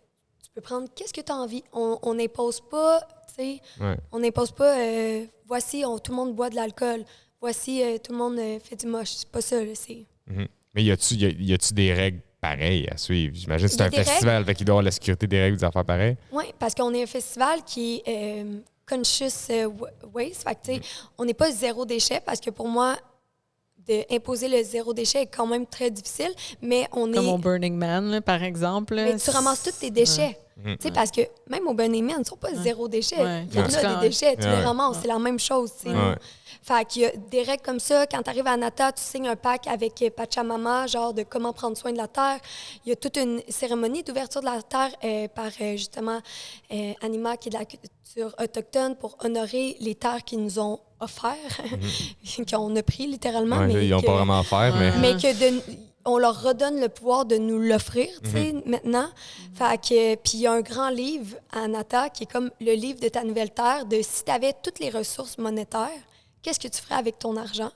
tu peux prendre qu'est-ce que tu as envie. On n'impose pas, tu sais, on n'impose pas, voici, tout le monde boit de l'alcool. Voici, tout le monde fait du moche. C'est pas ça, là, c'est... Mais y a-tu des règles pareilles à suivre? J'imagine que c'est Il y a un des festival, fait qu'il doit y avoir la sécurité des règles, des affaires pareilles. Oui, parce qu'on est un festival qui est conscious waste. Fait que, tu sais, on n'est pas zéro déchet parce que pour moi, d'imposer le zéro déchet est quand même très difficile, mais on Comme est... au Burning Man, là, par exemple. Là, Mais tu ramasses tous tes déchets. Tu sais, parce que même au Burning Man, ils ne sont pas zéro déchet. Ouais. Il y en a des déchets, tu les Ouais. ramasses, c'est la même chose. Tu sais. Ouais. Fait qu'il y a des règles comme ça. Quand tu arrives à Nata, tu signes un pack avec Pachamama, genre de comment prendre soin de la terre. Il y a toute une cérémonie d'ouverture de la terre par justement Anima, qui est de la culture autochtone, pour honorer les terres qu'ils nous ont offertes, qu'on a pris littéralement. Ouais, mais ils n'ont pas vraiment à faire, mais... on leur redonne le pouvoir de nous l'offrir, tu sais, maintenant. Fait que, puis il y a un grand livre à Nata qui est comme le livre de ta nouvelle terre, de si tu avais toutes les ressources monétaires, qu'est-ce que tu ferais avec ton argent?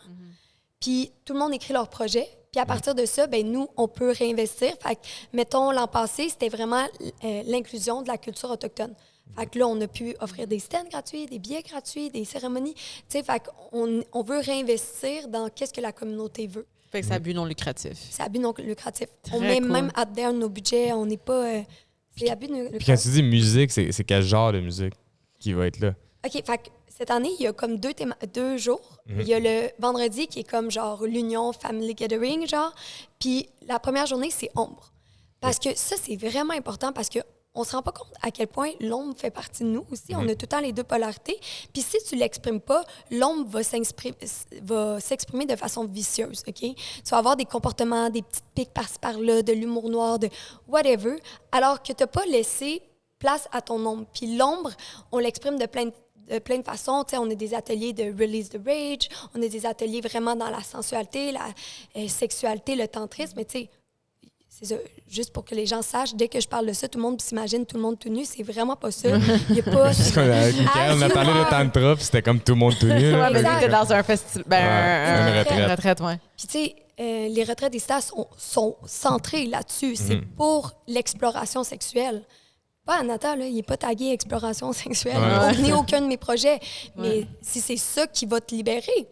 Puis tout le monde écrit leur projet. Puis à partir de ça, ben nous, on peut réinvestir. Fait que, mettons, l'an passé, c'était vraiment l'inclusion de la culture autochtone. Fait que là, on a pu offrir des stands gratuits, des billets gratuits, des cérémonies. Tu sais, fait qu'on veut réinvestir dans qu'est-ce que la communauté veut. Fait que c'est à but non lucratif. C'est à but non lucratif. Très on met cool. même à terre nos budgets. On n'est pas... c'est à but non Puis quand lucratif. tu dis musique, c'est quel genre de musique qui va être là? OK, fait que cette année, il y a comme deux jours. Il y a le vendredi qui est comme genre l'Union Family Gathering, genre. Puis la première journée, c'est ombre. Parce que ça, c'est vraiment important parce que on se rend pas compte à quel point l'ombre fait partie de nous aussi. On a tout le temps les deux polarités. Puis si tu l'exprimes pas, l'ombre va s'exprimer de façon vicieuse, OK? Tu vas avoir des comportements, des petites piques par-ci par-là, de l'humour noir, de whatever, alors que tu n'as pas laissé place à ton ombre. Puis l'ombre, on l'exprime de plein de façons. Tu sais, on a des ateliers de release the rage, on a des ateliers vraiment dans la sensualité, la sexualité, le tantrisme, mais tu sais, c'est ça, juste pour que les gens sachent, dès que je parle de ça, tout le monde s'imagine tout le monde tout nu. C'est vraiment pas ça. Il y a pas... Parce qu'on on a parlé de tantra, puis c'était comme tout le monde tout nu. là. Ouais, mais Exact. lui, t'es dans un festival. une retraite. Une retraite, ouais. Puis tu sais, les retraites des stars sont centrées là-dessus. C'est pour l'exploration sexuelle. Pas Anata, là, il n'est pas tagué exploration sexuelle. Ouais. Ni aucun de mes projets. Mais si c'est ça qui va te libérer,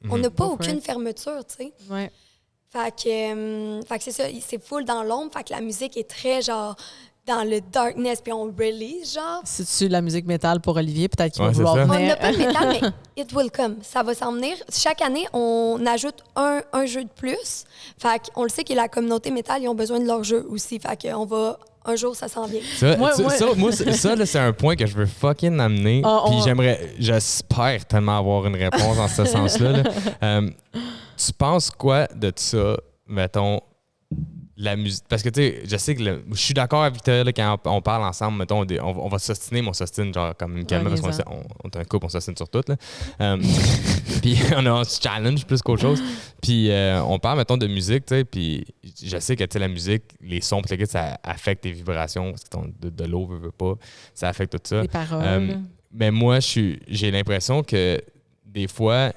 on n'a pas aucune fermeture, tu sais. Ouais. Fait que c'est ça, c'est full dans l'ombre. Fait que la musique est très genre dans le darkness, puis on release, genre. Si tu la musique métal pour Olivier, peut-être qu'il Ouais, va c'est vouloir ça. On venir. n'a pas de métal, mais it will come. Ça va s'en venir. Chaque année, on ajoute un jeu de plus. Fait qu'on le sait que la communauté métal, ils ont besoin de leur jeu aussi. Fait qu'on va... Un jour, ça s'en vient. Ça, Moi, ça, là, c'est un point que je veux fucking amener. Puis j'espère tellement avoir une réponse dans ce sens-là. Là. Tu penses quoi de ça, mettons, la musique? Parce que, tu sais, je sais que je suis d'accord avec Victoria là, quand on parle ensemble, mettons, on va s'ostiner, mais on s'ostine genre comme une calme, parce qu'on est un couple, on s'ostine sur tout. Là. Puis on se challenge plus qu'autre chose. Puis on parle, mettons, de musique, tu sais, puis je sais que, tu sais, la musique, les sons, puis ça affecte tes vibrations, parce que de l'eau veut pas, ça affecte tout ça. Les paroles. Mais moi, j'ai l'impression que des fois...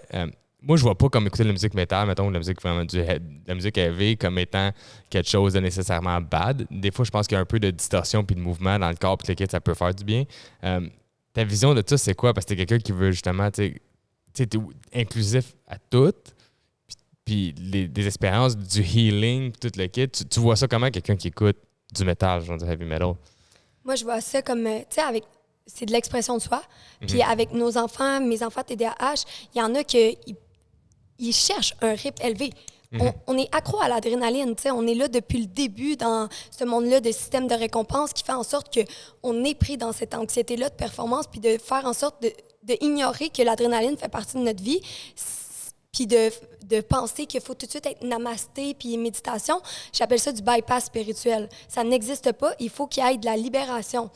moi, je vois pas comme écouter de la musique métal, mettons, de la musique vraiment la musique heavy comme étant quelque chose de nécessairement bad. Des fois, je pense qu'il y a un peu de distorsion puis de mouvement dans le corps puis ça peut faire du bien. Ta vision de ça, c'est quoi? Parce que t'es quelqu'un qui veut justement, tu sais, t'es inclusif à tout. puis des expériences du healing, tout le kit. Tu vois ça comment, quelqu'un qui écoute du métal, genre du heavy metal? Moi, je vois ça comme, tu sais, c'est de l'expression de soi. Puis avec mes enfants TDAH, il y en a qui ils cherchent un rythme élevé. On est accro à l'adrénaline, tu sais. On est là depuis le début dans ce monde-là de système de récompense qui fait en sorte qu'on est pris dans cette anxiété-là de performance, puis de faire en sorte de ignorer que l'adrénaline fait partie de notre vie, puis de penser qu'il faut tout de suite être namasté puis méditation. J'appelle ça du bypass spirituel. Ça n'existe pas. Il faut qu'il y ait de la libération.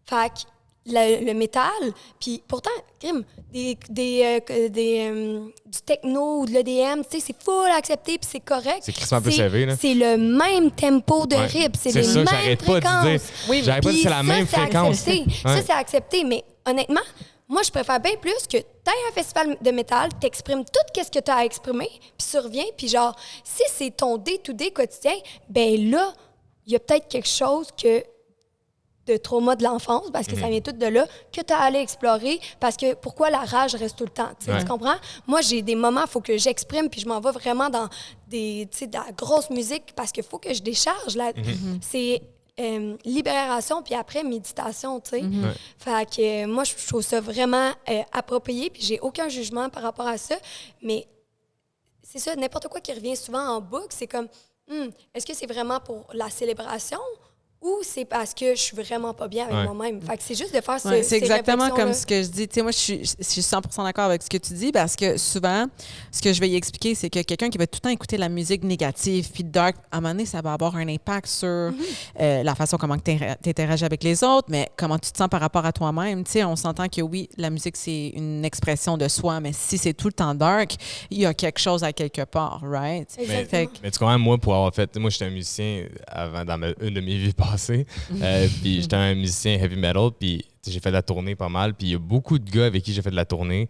Fait que le métal, puis pourtant, du techno ou de l'EDM, tu sais, c'est full accepté puis c'est correct. C'est crissement plus élevé, là. C'est le même tempo de rythme, c'est les ça, mêmes j'arrête pas fréquences. de dire. Oui, J'arrête pas de dire c'est la même fréquence. Ça, c'est accepté, mais honnêtement, moi, je préfère bien plus que tu ailles à un festival de métal, t'exprimes tout ce que tu as à exprimer, puis tu reviens, puis genre, si c'est ton day-to-day quotidien, ben là, il y a peut-être quelque chose de trauma de l'enfance, parce que ça vient tout de là, que tu as à aller explorer, parce que pourquoi la rage reste tout le temps, tu comprends? Moi, j'ai des moments, il faut que j'exprime, puis je m'en vais vraiment dans de la grosse musique, parce qu'il faut que je décharge. C'est libération, puis après, méditation, tu sais. Fait que moi, je trouve ça vraiment approprié, puis j'ai aucun jugement par rapport à ça, mais c'est ça, n'importe quoi qui revient souvent en boucle, c'est comme, est-ce que c'est vraiment pour la célébration ou c'est parce que je suis vraiment pas bien avec moi-même? Fait que c'est juste de faire c'est exactement comme ce que je dis. Tu sais, moi, je suis 100% d'accord avec ce que tu dis parce que souvent, ce que je vais y expliquer, c'est que quelqu'un qui va tout le temps écouter la musique négative puis dark, à un moment donné, ça va avoir un impact sur la façon comment tu interagis avec les autres, mais comment tu te sens par rapport à toi-même. Tu sais, on s'entend que oui, la musique, c'est une expression de soi, mais si c'est tout le temps dark, il y a quelque chose à quelque part, right? Mais tu comprends, moi, pour avoir fait... Moi, j'étais un musicien avant, dans une de mes vies passées. Puis j'étais un musicien heavy metal, puis j'ai fait de la tournée pas mal. Puis il y a beaucoup de gars avec qui j'ai fait de la tournée,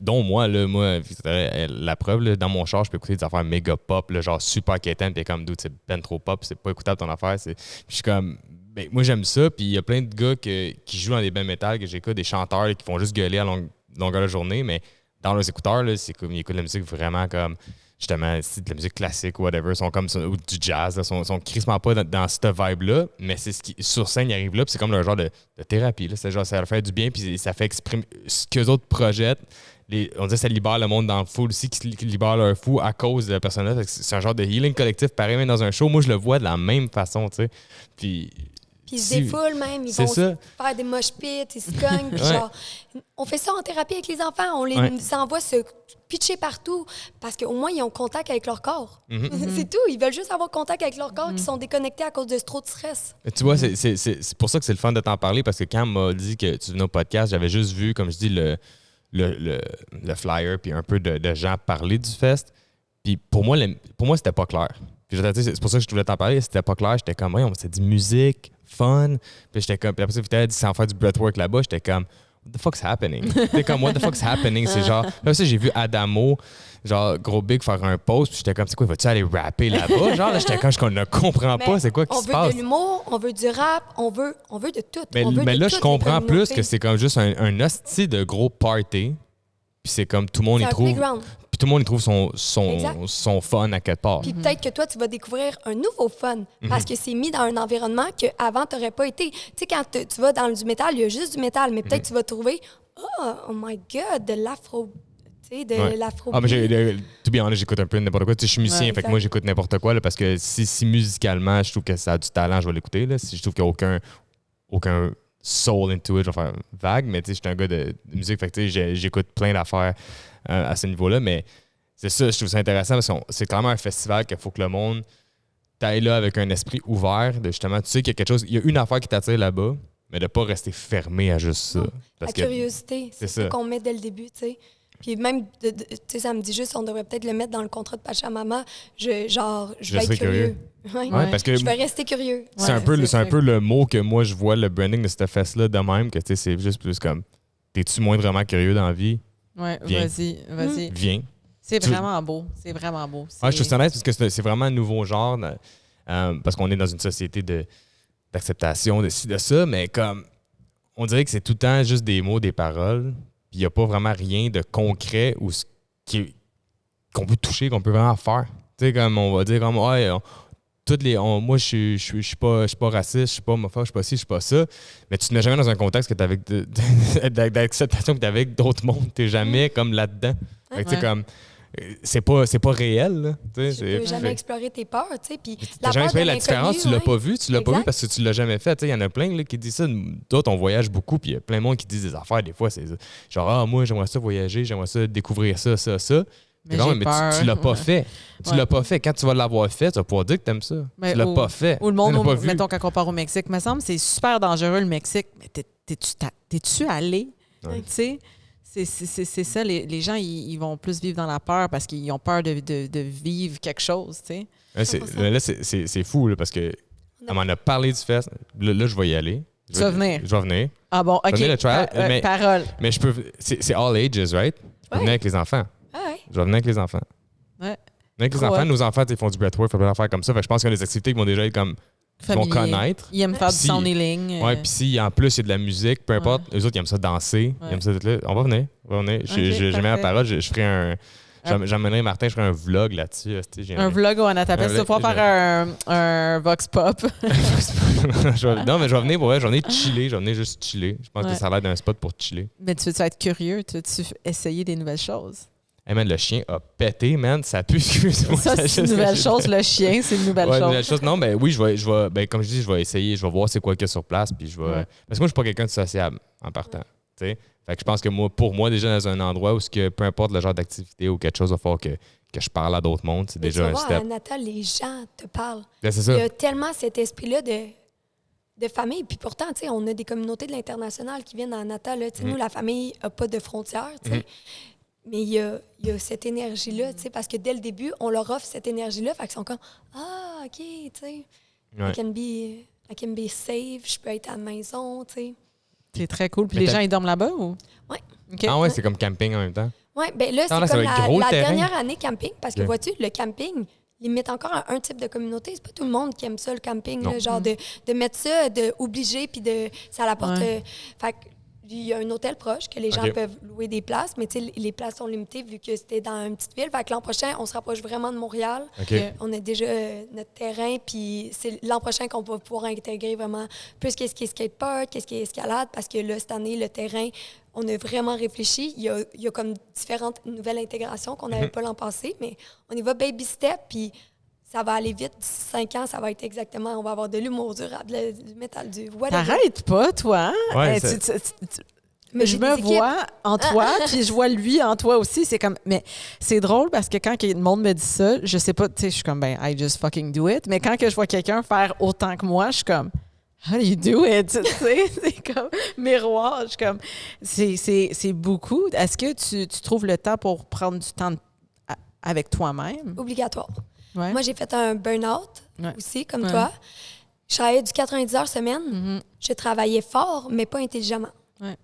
dont moi, la preuve, là, dans mon char, je peux écouter des affaires méga pop, là, genre super quétaine, puis comme, dude, c'est ben trop pop, c'est pas écoutable ton affaire. Puis je suis comme, ben, moi j'aime ça, puis il y a plein de gars qui jouent dans des bands métal que j'écoute, des chanteurs là, qui font juste gueuler à longueur de journée, mais dans leurs écouteurs, là, c'est comme, ils écoutent la musique vraiment comme... Justement, c'est de la musique classique ou whatever, sont comme ou du jazz, là, sont crissement pas dans cette vibe-là, mais c'est ce qui, sur scène, ils arrivent là, puis c'est comme leur genre de thérapie. Là. C'est genre, ça leur fait du bien, puis ça fait exprimer ce qu'eux autres projettent. On dit que ça libère le monde dans le fou aussi, qui libère leur fou à cause de la personne là. C'est un genre de healing collectif, pareil, même dans un show. Moi, je le vois de la même façon, tu sais. Puis ils se défoulent même, ils vont faire des mosh pits, ils se cognent, puis genre... On fait ça en thérapie avec les enfants, on les envoie se pitcher partout, parce qu'au moins, ils ont contact avec leur corps. C'est tout, ils veulent juste avoir contact avec leur corps, qui sont déconnectés à cause de trop de stress. Tu vois, c'est pour ça que c'est le fun de t'en parler, parce que quand on m'a dit que tu venais au podcast, j'avais juste vu, comme je dis, le flyer, puis un peu de gens parler du fest. Puis pour moi, c'était pas clair. Puis c'est pour ça que je voulais t'en parler, c'était pas clair. J'étais comme, on s'est dit musique, fun. Puis j'étais comme, puis après ça, Vita dit, sans faire du breathwork là-bas, j'étais comme, what the fuck's happening? T'es comme, what the fuck's happening? C'est genre, là, ça, j'ai vu Adamo, genre, gros big, faire un post, puis j'étais comme, c'est quoi, vas-tu aller rapper là-bas? Genre, là, j'étais comme, je ne comprends pas, c'est quoi qui se passe? On veut de l'humour, on veut du rap, on veut de tout. Mais là, je comprends plus que c'est comme juste un hostie de gros party, puis c'est comme, tout le monde y trouve. Puis tout le monde y trouve son fun à quelque part. Puis peut-être que toi, tu vas découvrir un nouveau fun parce que c'est mis dans un environnement qu'avant, tu n'aurais pas été. Tu sais, quand tu vas dans du métal, il y a juste du métal, mais peut-être tu vas trouver oh my God, de l'afro. Tu sais, de l'afro. Ah, mais tout bien, j'écoute un peu n'importe quoi. Tu sais, je suis musicien, fait que moi, j'écoute n'importe quoi là, parce que si musicalement, je trouve que ça a du talent, je vais l'écouter. Là. Si je trouve qu'il n'y a aucun soul into it, je vais faire vague, mais tu sais, je suis un gars de musique, fait que tu sais, j'écoute plein d'affaires à ce niveau-là, mais c'est ça, je trouve ça intéressant parce que c'est clairement un festival qu'il faut que le monde t'aille là avec un esprit ouvert, de justement, tu sais qu'il y a quelque chose, il y a une affaire qui t'attire là-bas, mais de pas rester fermé à juste ça. La curiosité, c'est ça qu'on met dès le début, tu sais. Puis même, tu sais, ça me dit juste, on devrait peut-être le mettre dans le contrat de Pachamama, je vais être curieux. Parce que je vais rester curieux. C'est un peu le mot que moi je vois le branding de cette fest-là de même, que tu sais, c'est juste plus comme, t'es-tu moindrement curieux dans la vie? Ouais, vas-y. Viens. C'est vraiment beau. C'est vraiment beau. Ouais, je suis honnête parce que c'est vraiment un nouveau genre, parce qu'on est dans une société d'acceptation de ci, de ça, mais comme on dirait que c'est tout le temps juste des mots, des paroles, puis il n'y a pas vraiment rien de concret ou qui qu'on peut toucher, qu'on peut vraiment faire. Tu sais, comme on va dire, comme, ouais, moi, je suis pas raciste, je suis pas homophobe, je suis pas ci, je suis pas ça. Mais tu te mets jamais dans un contexte que t'es avec d'acceptation, que t'es avec d'autres mondes. T'es jamais comme là-dedans. Fait que, tu sais, comme, c'est pas réel, là. Tu peux jamais explorer tes peurs, tu sais. Puis t'as jamais explorer la différence, tu l'as pas vu, parce que tu l'as jamais fait. Il y en a plein là, qui disent ça. D'autres, on voyage beaucoup, puis il y a plein de monde qui disent des affaires. Des fois, c'est genre, moi, j'aimerais ça voyager, j'aimerais ça découvrir ça. Mais tu l'as pas fait. Tu l'as pas fait. Quand tu vas l'avoir fait, tu vas pouvoir dire que t'aimes ça. Mais tu l'as pas fait. Ou le monde, mettons, quand on part au Mexique, me semble c'est super dangereux, le Mexique. Mais t'es-tu allé? Ouais. Tu sais? C'est ça, les gens, ils vont plus vivre dans la peur parce qu'ils ont peur de vivre quelque chose, tu sais. Là, c'est fou, là, parce que elle m'en a parlé du fest. Là, je vais y aller. Tu vas venir? Je vais venir. Ah bon, OK. Je vais venir le trial, parole. Mais je peux... C'est all ages, right? Je vais venir avec les enfants. Ah ouais. Je vais venir avec les enfants. Ouais. Avec les enfants, nos enfants, ils font du breathwork, ils font plein d'affaires comme ça. Fait que je pense qu'il y a des activités qui vont déjà être comme... Ils vont connaître. Ils aiment faire du sound healing. Ouais, puis si en plus il y a de la musique, peu importe, eux autres ils aiment ça danser, ils aiment ça tout là. On va venir. J'ai mis la parole, je ferai un. J'emmènerai Martin, je ferai un vlog là-dessus. Un vlog où on a tapé. Tu vas pouvoir faire un vox pop. Non, mais je vais venir pour vrai, je vais venir chiller, je vais venir juste chiller. Je pense que ça a l'air d'un spot pour chiller. Mais tu veux être curieux? Tu veux essayer des nouvelles choses? Hey man, le chien a pété, man. Ça pue, excuse-moi. Ça, c'est une nouvelle chose. Le chien, c'est une nouvelle chose. Non, ben oui, je vais ben, comme je dis, je vais essayer, je vais voir c'est quoi qu'il y a sur place. Puis je vais. Parce que moi, je suis pas quelqu'un de sociable en partant. Fait que je pense que pour moi, déjà dans un endroit où peu importe le genre d'activité ou quelque chose, il va falloir que je parle à d'autres mondes. C'est déjà un step. À Natal, les gens te parlent. Ben, c'est ça. Il y a tellement cet esprit-là de famille. Puis pourtant, on a des communautés de l'international qui viennent à Natal. Là. Nous, la famille n'a pas de frontières. Mais il y a cette énergie-là, parce que dès le début, on leur offre cette énergie-là. Fait qu'ils sont comme OK, tu sais, I can be safe, je peux être à la maison, tu sais. C'est très cool. Puis les gens, ils dorment là-bas ou? Oui. Okay. Ah ouais, c'est comme camping en même temps? Oui, bien là, c'est comme la dernière année camping, parce que vois-tu, le camping limite encore à un type de communauté. C'est pas tout le monde qui aime ça, le camping, là, genre de mettre ça, d'obliger, puis ça l'apporte. Fait que il y a un hôtel proche que les gens peuvent louer des places, mais les places sont limitées vu que c'était dans une petite ville. Fait que l'an prochain, on se rapproche vraiment de Montréal. On a déjà notre terrain, puis c'est l'an prochain qu'on va pouvoir intégrer vraiment plus qu'est-ce qui est skatepark, qu'est-ce qui est escalade, parce que là, cette année, le terrain, on a vraiment réfléchi. Il y a comme différentes nouvelles intégrations qu'on n'avait pas l'an passé, mais on y va baby step, puis ça va aller vite. D'ici 5 ans, ça va être exactement... On va avoir de l'humour durable, du métal, du whatever. T'arrêtes pas, toi. Hein? Ouais, mais je me vois en toi, puis je vois lui en toi aussi. C'est comme... Mais c'est drôle parce que quand le monde me dit ça, je sais pas, tu sais, je suis comme, I just fucking do it. Mais quand que je vois quelqu'un faire autant que moi, je suis comme... How do you do it? Tu sais, c'est comme miroir. Je suis comme... C'est beaucoup. Est-ce que tu trouves le temps pour prendre du temps avec toi-même? Obligatoire. Ouais. Moi, j'ai fait un burn-out aussi, comme toi. Je travaillais du 90 heures semaine. Je travaillais fort, mais pas intelligemment.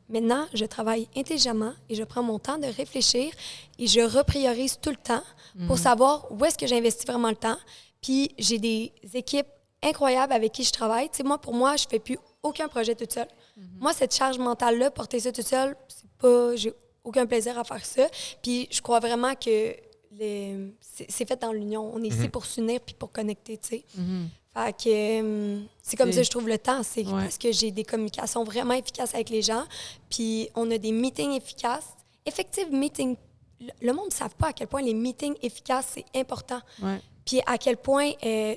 Maintenant, je travaille intelligemment et je prends mon temps de réfléchir et je repriorise tout le temps pour savoir où est-ce que j'investis vraiment le temps. Puis, j'ai des équipes incroyables avec qui je travaille. Tu sais, pour moi, je fais plus aucun projet toute seule. Moi, cette charge mentale-là, porter ça toute seule, j'ai aucun plaisir à faire ça. Puis, je crois vraiment que c'est fait dans l'union. On est ici pour s'unir puis pour connecter, tu sais. Fait que c'est comme ça que je trouve le temps. C'est parce que j'ai des communications vraiment efficaces avec les gens. Puis on a des meetings efficaces. Effective meeting. Le monde ne savent pas à quel point les meetings efficaces, c'est important. Puis à quel point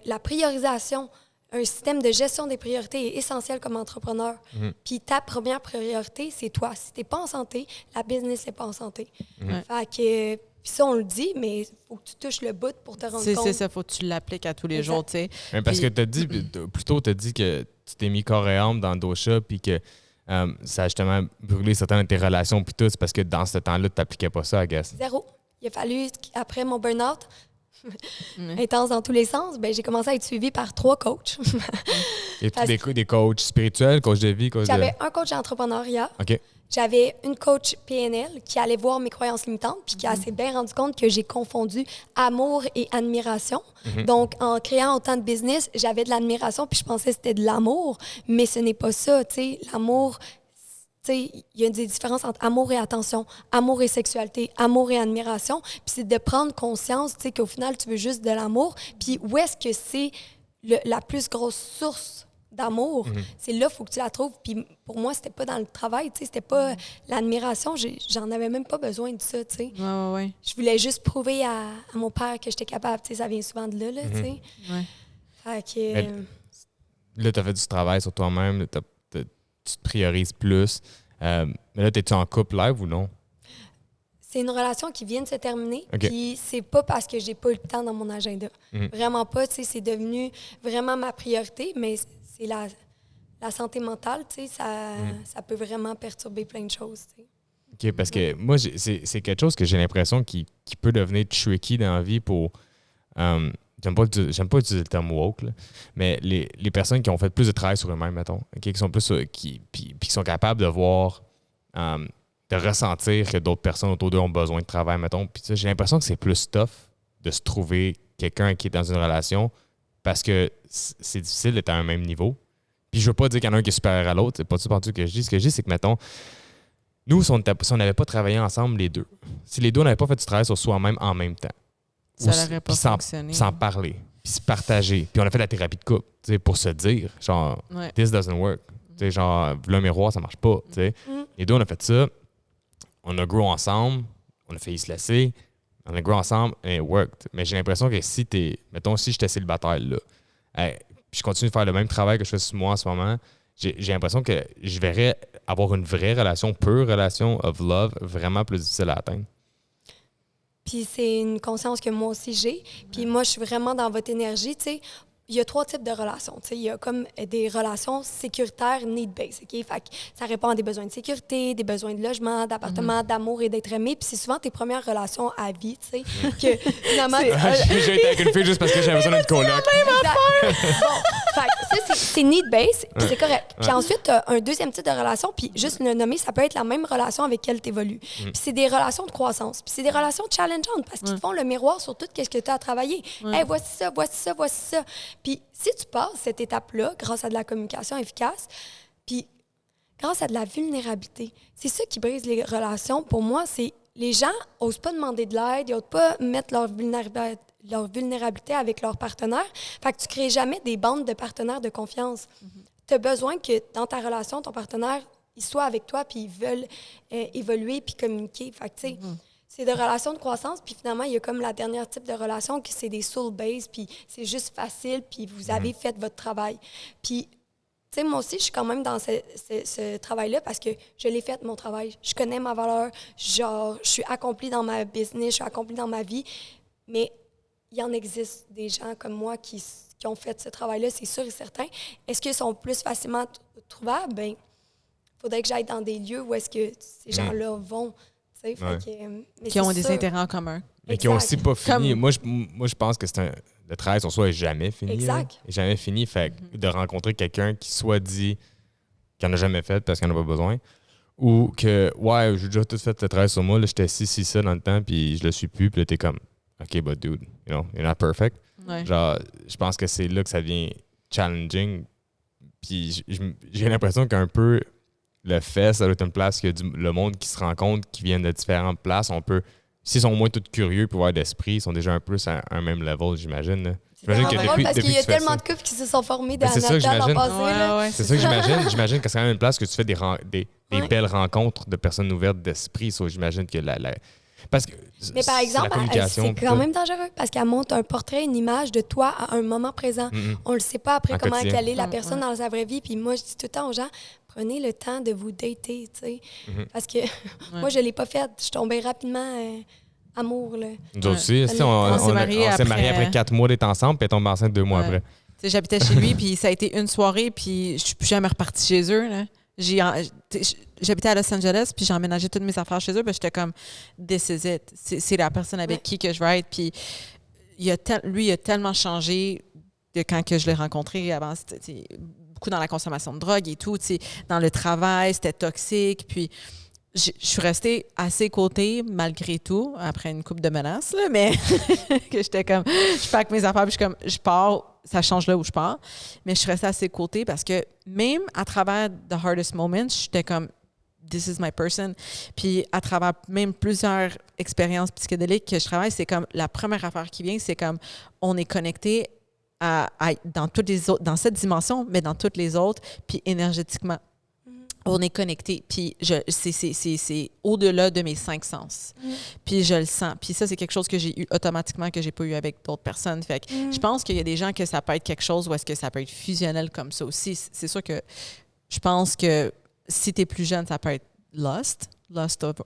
la priorisation, un système de gestion des priorités est essentiel comme entrepreneur. Puis ta première priorité, c'est toi. Si tu n'es pas en santé, la business n'est pas en santé. Fait que... Puis ça, on le dit, mais il faut que tu touches le bout pour te rendre compte. C'est ça, il faut que tu l'appliques à tous les jours, tu sais. Parce que tu as dit, plutôt, tu as dit que tu t'es mis corps et âme dans Dosha, puis que ça a justement brûlé certaines de tes relations, puis tout. C'est parce que dans ce temps-là, tu n'appliquais pas ça, I guess. Zéro. Il a fallu, après mon burn-out, intense dans tous les sens, ben, j'ai commencé à être suivie par 3 coachs. Et des coachs spirituels, coachs de vie, J'avais un coach d'entrepreneuriat. OK. J'avais une coach PNL qui allait voir mes croyances limitantes puis qui s'est bien rendu compte que j'ai confondu amour et admiration. Donc, en créant autant de business, j'avais de l'admiration puis je pensais que c'était de l'amour, mais ce n'est pas ça, tu sais. L'amour, sais, il y a des différences entre amour et attention, amour et sexualité, amour et admiration. Puis c'est de prendre conscience, tu sais, qu'au final, tu veux juste de l'amour. Puis où est-ce que c'est la plus grosse source d'amour? C'est là, il faut que tu la trouves. Puis pour moi, c'était pas dans le travail, tu sais, c'était pas l'admiration. J'en avais même pas besoin de ça, tu sais. Ouais. Je voulais juste prouver à mon père que j'étais capable, tu sais, ça vient souvent de là, tu sais. Ouais. Fait que... Là, tu as fait du travail sur toi-même, tu te priorises plus. Mais là, es-tu en couple live ou non? C'est une relation qui vient de se terminer, OK. puis c'est pas parce que j'ai pas eu le temps dans mon agenda. Vraiment pas, tu sais, c'est devenu vraiment ma priorité, mais c'est la santé mentale, tu sais, ça peut vraiment perturber plein de choses, tu sais. OK, parce que moi, c'est quelque chose que j'ai l'impression qui peut devenir tricky dans la vie pour... j'aime pas utiliser le terme woke, là, mais les personnes qui ont fait plus de travail sur eux-mêmes, mettons, OK, qui sont plus qui sont capables de voir, de ressentir que d'autres personnes autour d'eux ont besoin de travail, mettons. Puis j'ai l'impression que c'est plus tough de se trouver quelqu'un qui est dans une relation parce que c'est difficile d'être à un même niveau. Puis je veux pas dire qu'il y en a un qui est supérieur à l'autre, c'est pas ça que je dis. Ce que je dis, c'est que, mettons, nous, si on n'avait pas travaillé ensemble, les deux, si les deux n'avaient pas fait du travail sur soi-même en même temps, Ça n'aurait pas fonctionné. sans parler, puis se partager. Puis on a fait la thérapie de couple, tu sais, pour se dire, genre, this doesn't work. Tu sais, genre, le miroir, ça marche pas, tu sais. Les deux, on a fait ça. On a grow ensemble. On a failli se laisser. On a grow ensemble and it worked. Mais j'ai l'impression que si j'étais célibataire là, puis je continue de faire le même travail que je fais sur moi en ce moment, j'ai l'impression que je verrais avoir une vraie relation, pure relation of love, vraiment plus difficile à atteindre. Puis c'est une conscience que moi aussi j'ai. Puis moi, je suis vraiment dans votre énergie, tu sais. Il y a 3 types de relations. Il y a comme des relations sécuritaires need-based. Okay? Fait que ça répond à des besoins de sécurité, des besoins de logement, d'appartement, d'amour et d'être aimé. Puis c'est souvent tes premières relations à vie, tu sais, que finalement... J'ai été avec une fille juste parce que j'avais besoin d'une coloc. Bon, fait que ça, c'est need-based, puis c'est correct. Puis ensuite, tu as un deuxième type de relation, puis juste le nommer, ça peut être la même relation avec laquelle tu évolues. Puis c'est des relations de croissance. Puis c'est des relations challengeantes parce qu'ils te font le miroir sur tout ce que tu as à travailler. Hey, voici ça, voici ça, voici ça. Puis si tu passes cette étape-là, grâce à de la communication efficace, puis grâce à de la vulnérabilité, c'est ça qui brise les relations. Pour moi, c'est les gens n'osent pas demander de l'aide, ils n'osent pas mettre leur vulnérabilité avec leur partenaire. Fait que tu ne crées jamais des bandes de partenaires de confiance. Tu as besoin que dans ta relation, ton partenaire, il soit avec toi, puis ils veulent évoluer, puis communiquer. Fait que, tu sais, c'est des relations de croissance, puis finalement, il y a comme la dernière type de relation qui c'est des soul-based, puis c'est juste facile, puis vous avez fait votre travail. Puis, tu sais, moi aussi, je suis quand même dans ce travail-là parce que je l'ai fait, mon travail. Je connais ma valeur, genre, je suis accomplie dans ma business, je suis accomplie dans ma vie, mais il y en existe des gens comme moi qui ont fait ce travail-là, c'est sûr et certain. Est-ce qu'ils sont plus facilement trouvables? Bien, il faudrait que j'aille dans des lieux où est-ce que ces gens-là vont. Fait que, qui ont des intérêts en commun. Mais qui ont aussi pas fini. Moi, je pense que le travail sur soi n'est jamais fini. Exact. N'est jamais fini. Fait que de rencontrer quelqu'un qui soit dit qu'il n'en a jamais fait parce qu'il n'en a pas besoin, ou que, ouais, j'ai déjà tout fait le travail sur moi, là, j'étais si ça dans le temps, puis je le suis plus, puis là, t'es comme, OK, but dude, you know, you're not perfect. Ouais. Genre, je pense que c'est là que ça devient challenging. Puis j'ai l'impression qu'un peu, le fait, ça doit être une place que le monde qui se rencontre, qui viennent de différentes places, on peut, s'ils sont moins tous curieux puis ouverts d'esprit, ils sont déjà un peu à un même level, j'imagine. Là. J'imagine que drôle parce qu'il y a tellement ça, de couples qui se sont formés ben, dans le passé. Ouais, c'est ça que j'imagine. J'imagine que c'est quand même une place que tu fais des belles rencontres de personnes ouvertes d'esprit. So, j'imagine que parce que mais par exemple, c'est quand même dangereux parce qu'elle montre un portrait, une image de toi à un moment présent. On ne le sait pas après comment elle est la personne dans sa vraie vie. Puis moi, je dis tout le temps aux gens, prenez le temps de vous dater, tu sais. Parce que moi, je ne l'ai pas fait. Je suis tombée rapidement amour, là. Nous aussi, on s'est mariés après 4 mois d'être ensemble, puis elle tombe enceinte 2 mois après. T'sais, j'habitais chez lui, puis ça a été une soirée, puis je suis plus jamais repartie chez eux, là. J'habitais à Los Angeles, puis j'ai emménagé toutes mes affaires chez eux, puis j'étais comme, this is it. C'est la personne avec qui que je vais être. Puis lui, il a tellement changé de quand que je l'ai rencontré. Avant, c'était beaucoup dans la consommation de drogue et tout. Dans le travail, c'était toxique. Puis je suis restée à ses côtés, malgré tout, après une couple de menaces, là, mais que j'étais comme, je pack mes affaires, puis je pars. Ça change là où je pars. Mais je suis restée à ses côtés parce que même à travers The Hardest Moments, j'étais comme, this is my person. Puis à travers même plusieurs expériences psychédéliques que je travaille, c'est comme la première affaire qui vient, c'est comme on est connecté dans toutes les autres, dans cette dimension, mais dans toutes les autres, puis énergétiquement. On est connecté, puis c'est au-delà de mes 5 sens. Puis je le sens. Puis ça, c'est quelque chose que j'ai eu automatiquement, que j'ai pas eu avec d'autres personnes. Fait que je pense qu'il y a des gens que ça peut être quelque chose ou est-ce que ça peut être fusionnel comme ça aussi. C'est sûr que je pense que si tu es plus jeune, ça peut être lust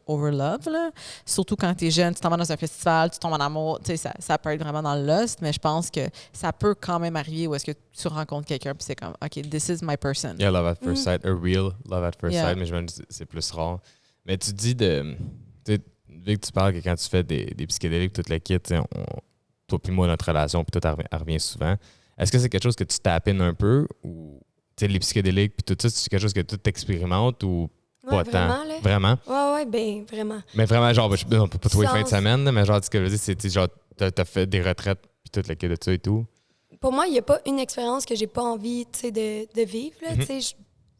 over love, là. Surtout quand tu es jeune, tu t'en vas dans un festival, tu tombes en amour, tu sais, ça peut être vraiment dans le lust, mais je pense que ça peut quand même arriver où est-ce que tu rencontres quelqu'un puis c'est comme, OK, this is my person. Yeah, love at first sight, a real love at first sight, mais je me dis c'est plus rare. Mais tu dis vu que tu parles que quand tu fais des psychédéliques, toute la kit, toi puis moi, notre relation, puis tout, elle revient souvent. Est-ce que c'est quelque chose que tu tapines un peu ou les psychédéliques, puis tout ça, c'est quelque chose que tu t'expérimentes ou pas tant? Là. Vraiment? Ouais, ben vraiment. Mais vraiment, genre, on peut pas tous les fins de Sens. semaine, là, mais genre, ce que je veux dire, c'est genre, t'as fait des retraites, puis toute la kit de ça et tout. Pour moi, il n'y a pas une expérience que j'ai pas envie de vivre. Là,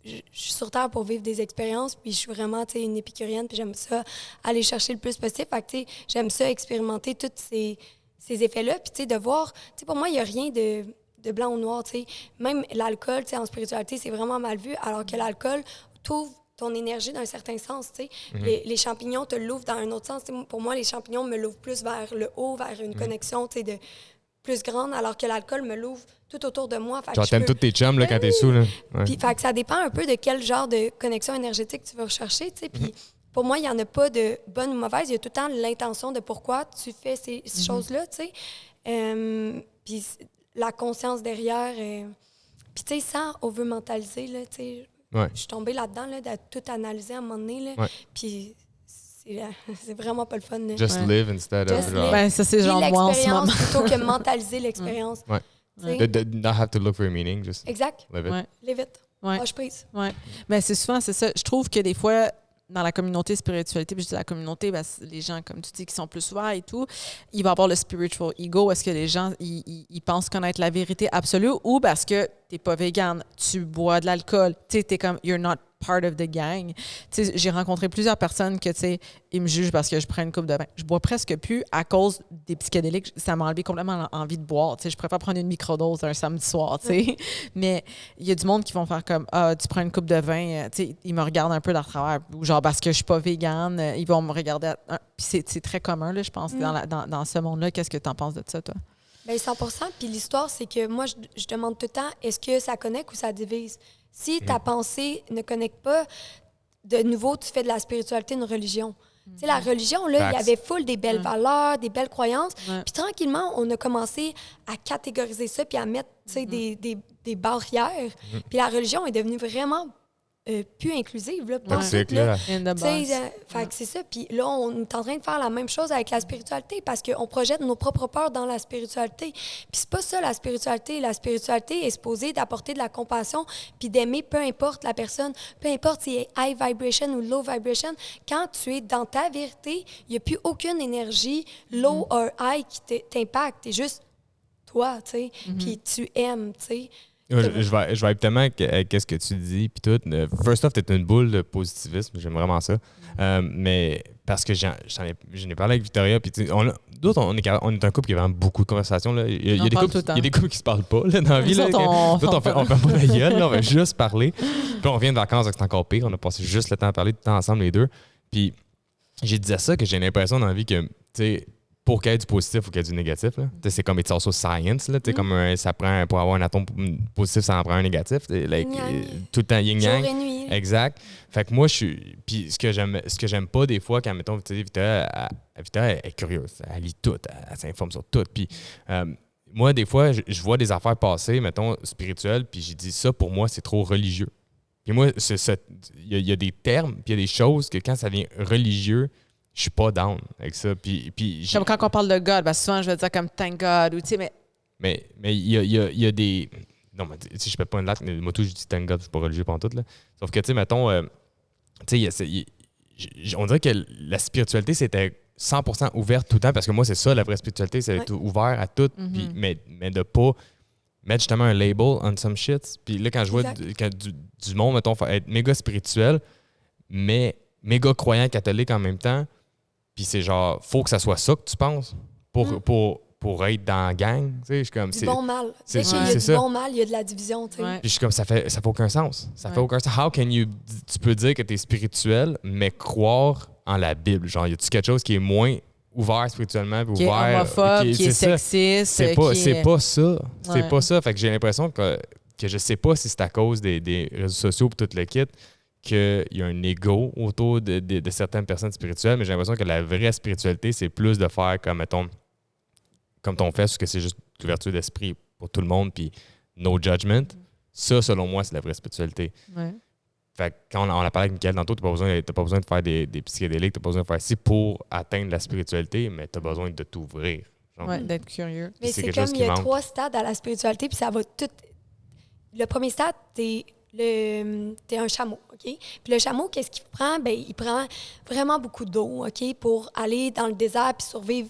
je suis sur Terre pour vivre des expériences, puis je suis vraiment une épicurienne, puis j'aime ça aller chercher le plus possible. Fait que, j'aime ça expérimenter tous ces effets-là, puis de voir, pour moi, il n'y a rien de blanc ou noir. T'sais. Même l'alcool, en spiritualité, c'est vraiment mal vu, alors que l'alcool t'ouvre ton énergie d'un certain sens. Les champignons te l'ouvrent dans un autre sens. Pour moi, les champignons me l'ouvrent plus vers le haut, vers une connexion de plus grande, alors que l'alcool me l'ouvre tout autour de moi. Fait genre, t'aimes tous tes chums là, quand t'es sous. Là. Ouais. Puis, fait que ça dépend un peu de quel genre de connexion énergétique tu veux rechercher. Puis, pour moi, il n'y en a pas de bonne ou mauvaise. Il y a tout le temps l'intention de pourquoi tu fais ces choses-là. Puis, la conscience derrière. Puis, tu sais, sans over-mentaliser, là, tu sais. Ouais. Je suis tombée là-dedans, là, de tout analyser à un moment donné. Là, puis c'est vraiment pas le fun. Là. Just live instead Just of... live. Ben, ça, c'est genre moi en ce moment. plutôt que mentaliser l'expérience. Ouais. Not have to look for a meaning, just Exact. live it. Ouais. Live it. Ouais. Lâche prise. Ouais. Ben, c'est souvent, c'est ça. Je trouve que des fois, dans la communauté spiritualité, puis je dis la communauté, ben, les gens, comme tu dis, qui sont plus ouverts et tout, il va y avoir le spiritual ego. Est-ce que les gens, ils pensent connaître la vérité absolue ou parce que t'es pas végane, tu bois de l'alcool, tu sais, t'es comme, you're not part of the gang. Tu sais, j'ai rencontré plusieurs personnes que, tu sais, ils me jugent parce que je prends une coupe de vin. Je bois presque plus à cause des psychédéliques. Ça m'a enlevé complètement l'envie de boire. Tu sais, je préfère prendre une microdose un samedi soir, tu sais. Mais il y a du monde qui vont faire comme, ah, tu prends une coupe de vin, tu sais, ils me regardent un peu de travers. Ou genre, parce que je suis pas végane, ils vont me regarder. Puis c'est très commun, là, je pense, dans ce monde-là. Qu'est-ce que tu en penses de ça, toi? Bien, 100%. Puis l'histoire, c'est que moi, je demande tout le temps, est-ce que ça connecte ou ça divise? Si ta pensée ne connecte pas, de nouveau, tu fais de la spiritualité une religion. Tu sais, la religion, là, il y avait full des belles valeurs, des belles croyances. Puis tranquillement, on a commencé à catégoriser ça puis à mettre, tu sais, des barrières. Puis la religion est devenue vraiment plus inclusive, là. C'est clair. Fait que c'est ça. Puis là, on est en train de faire la même chose avec la spiritualité parce qu'on projette nos propres peurs dans la spiritualité. Puis c'est pas ça, la spiritualité. La spiritualité est supposée d'apporter de la compassion puis d'aimer peu importe la personne, peu importe si c'est high vibration ou low vibration. Quand tu es dans ta vérité, il n'y a plus aucune énergie low or high qui t'impacte. T'es juste toi, tu sais, puis tu aimes, tu sais. Je vais tellement qu'est-ce que tu dis puis tout. First off, t'es une boule de positivisme, j'aime vraiment ça. Mais parce que j'en ai parlé avec Victoria, puis d'autres, on est un couple qui a vraiment beaucoup de conversations. Là. Il y a des couples qui se parlent pas là, dans la vie. D'autres, on fait pas la gueule, là, on va juste parler. Puis on vient de vacances, donc c'est encore pire. On a passé juste le temps à parler tout le temps ensemble les deux. Puis j'ai dit ça que j'ai l'impression dans la vie que, tu sais, pour qu'il y ait du positif, il faut qu'il y ait du négatif. Là. C'est comme it's also science. Là. Comme ça prend, pour avoir un atome positif, ça en prend un négatif. Like, tout le temps yin-yang. Jour et nuit. Exact. Fait que moi, je suis. Puis ce que j'aime pas des fois, quand, mettons, Victoria est curieuse. Elle lit tout. Elle s'informe sur tout. Puis moi, des fois, je vois des affaires passer, mettons, spirituelles, puis j'ai dit ça, pour moi, c'est trop religieux. Puis moi, il y a des termes, puis il y a des choses que quand ça devient religieux, je suis pas down avec ça. Puis comme quand on parle de God, ben souvent je vais dire comme thank God ou tu sais, mais il y a des. Non, mais tu sais, je fais pas une latte, mais moi tout, je dis thank God, je suis pas religieux pendant tout. Là. Sauf que, tu sais, mettons, tu sais, on dirait que la spiritualité, c'était 100% ouverte tout le temps, parce que moi, c'est ça, la vraie spiritualité, c'est d'être ouvert à tout, puis, mais de pas mettre justement un label on some shit. Puis là, quand je vois du monde, mettons, être méga spirituel, mais méga croyant catholique en même temps. Puis c'est genre, faut que ça soit ça que tu penses pour être dans la gang. Tu sais, je suis comme, Du bon mal. c'est Il y a du bon mal, il y a de la division. Tu sais. Ouais. Puis je suis comme, ça fait aucun sens. Ça fait aucun sens. How can you... Tu peux dire que tu es spirituel, mais croire en la Bible. Genre, y a-tu quelque chose qui est moins ouvert spirituellement, puis Qui est ouvert... homophobe, qui est ça. sexiste. C'est pas ça. Ouais. C'est pas ça. Fait que j'ai l'impression que je sais pas si c'est à cause des réseaux sociaux et tout le kit qu'il y a un ego autour de certaines personnes spirituelles, mais j'ai l'impression que la vraie spiritualité, c'est plus de faire comme, mettons, comme ton fait, parce que c'est juste l'ouverture d'esprit pour tout le monde, puis no judgment. Ça, selon moi, c'est la vraie spiritualité. Ouais. Fait que quand on a parlé avec Mickaël tantôt, t'as pas besoin de faire des psychédéliques, t'as pas besoin de faire ci pour atteindre la spiritualité, mais t'as besoin de t'ouvrir. Genre. Ouais, d'être curieux. Mais c'est c'est quelque comme chose il y qui a manque. 3 stades à la spiritualité, puis ça va tout. Le premier stade, t'es un chameau, OK? Puis le chameau, qu'est-ce qu'il prend? Ben, il prend vraiment beaucoup d'eau, OK? Pour aller dans le désert puis survivre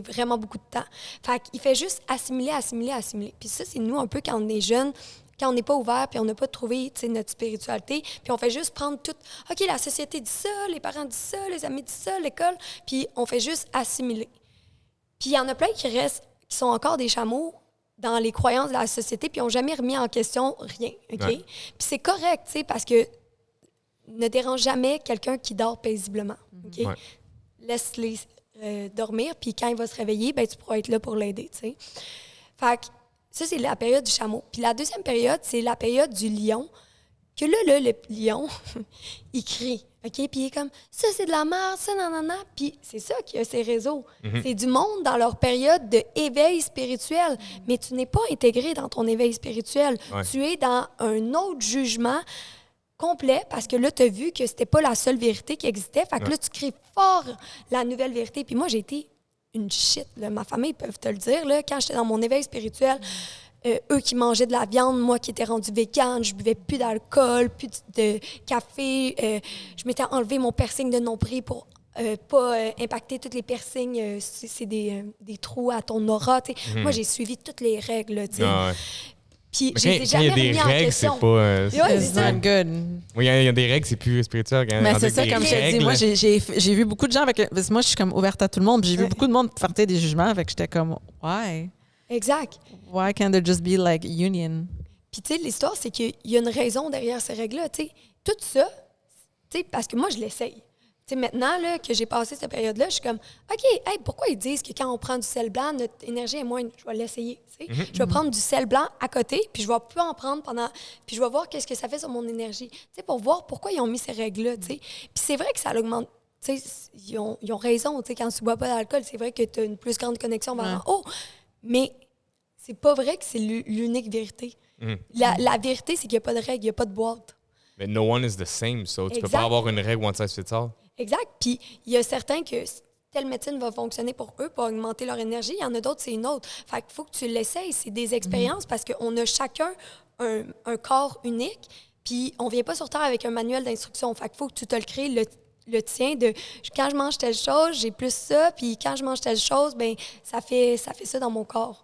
vraiment beaucoup de temps. Fait qu'il fait juste assimiler. Puis ça, c'est nous un peu quand on est jeune, quand on n'est pas ouvert, puis on n'a pas trouvé notre spiritualité, puis on fait juste prendre tout. OK, la société dit ça, les parents disent ça, les amis disent ça, l'école, puis on fait juste assimiler. Puis il y en a plein qui restent, qui sont encore des chameaux dans les croyances de la société, puis n'ont jamais remis en question rien, OK? Ouais. Puis c'est correct, tu sais, parce que ne dérange jamais quelqu'un qui dort paisiblement, OK? Ouais. Laisse-les dormir, puis quand il va se réveiller, ben tu pourras être là pour l'aider, tu sais. Fait que ça, c'est la période du chameau. Puis la deuxième période, c'est la période du lion, que là, le lion, il crie, OK? Puis il est comme, ça, c'est de la merde, ça, nanana. Puis c'est ça qui a ces réseaux. C'est du monde dans leur période d'éveil spirituel. Mais tu n'es pas intégré dans ton éveil spirituel. Ouais. Tu es dans un autre jugement complet parce que là, tu as vu que c'était pas la seule vérité qui existait. Fait que là, tu cries fort la nouvelle vérité. Puis moi, j'ai été une shit, là. Ma famille peuvent te le dire, là, quand j'étais dans mon éveil spirituel, eux qui mangeaient de la viande, moi qui étais rendue végane, je buvais plus d'alcool, plus de café, je m'étais enlevé mon piercing de nombril pour pas impacter tous les piercings, c'est des trous à ton aura, tu sais. Moi, j'ai suivi toutes les règles, tu sais. Ah ouais. Puis Mais je les ai quand il y jamais a des remis en règles, c'est question. pas... Ouais, c'est It's ça. not good. Oui, il y a des règles, c'est plus spirituel. Mais c'est ça, des comme je te dis, règles. moi, j'ai vu beaucoup de gens avec... Parce que moi, je suis comme ouverte à tout le monde. Puis j'ai vu beaucoup de monde porter des jugements. Fait que j'étais comme, why? Exact. Why can't there just be like union? Puis, tu sais, l'histoire, c'est qu'il y a une raison derrière ces règles-là. Tu sais, tout ça, tu sais, parce que moi, je l'essaye. Tu sais, maintenant là, que j'ai passé cette période-là, je suis comme, OK, hey, pourquoi ils disent que quand on prend du sel blanc, notre énergie est moindre? Je vais l'essayer. Tu sais. Je vais prendre du sel blanc à côté, puis je vais plus en prendre pendant. Puis je vais voir qu'est-ce que ça fait sur mon énergie. Tu sais, pour voir pourquoi ils ont mis ces règles-là. Tu sais. Puis c'est vrai que ça l'augmente. Tu sais, ils ont raison. Tu sais, quand tu bois pas d'alcool, c'est vrai que tu as une plus grande connexion vers en haut. Mais c'est pas vrai que c'est l'unique vérité. La vérité, c'est qu'il n'y a pas de règle, il n'y a pas de boîte. Mais no one is the same, so tu peux Exact. pas avoir une règle one size fits all. Exact. Puis il y a certains que telle médecine va fonctionner pour eux pour augmenter leur énergie. Il y en a d'autres, c'est une autre. Fait qu'il faut que tu l'essayes. C'est des expériences parce qu'on a chacun un corps unique. Puis on vient pas sur Terre avec un manuel d'instruction. Fait qu'il faut que tu te le crées le tien de quand je mange telle chose, j'ai plus ça. Puis quand je mange telle chose, ben ça fait ça dans mon corps.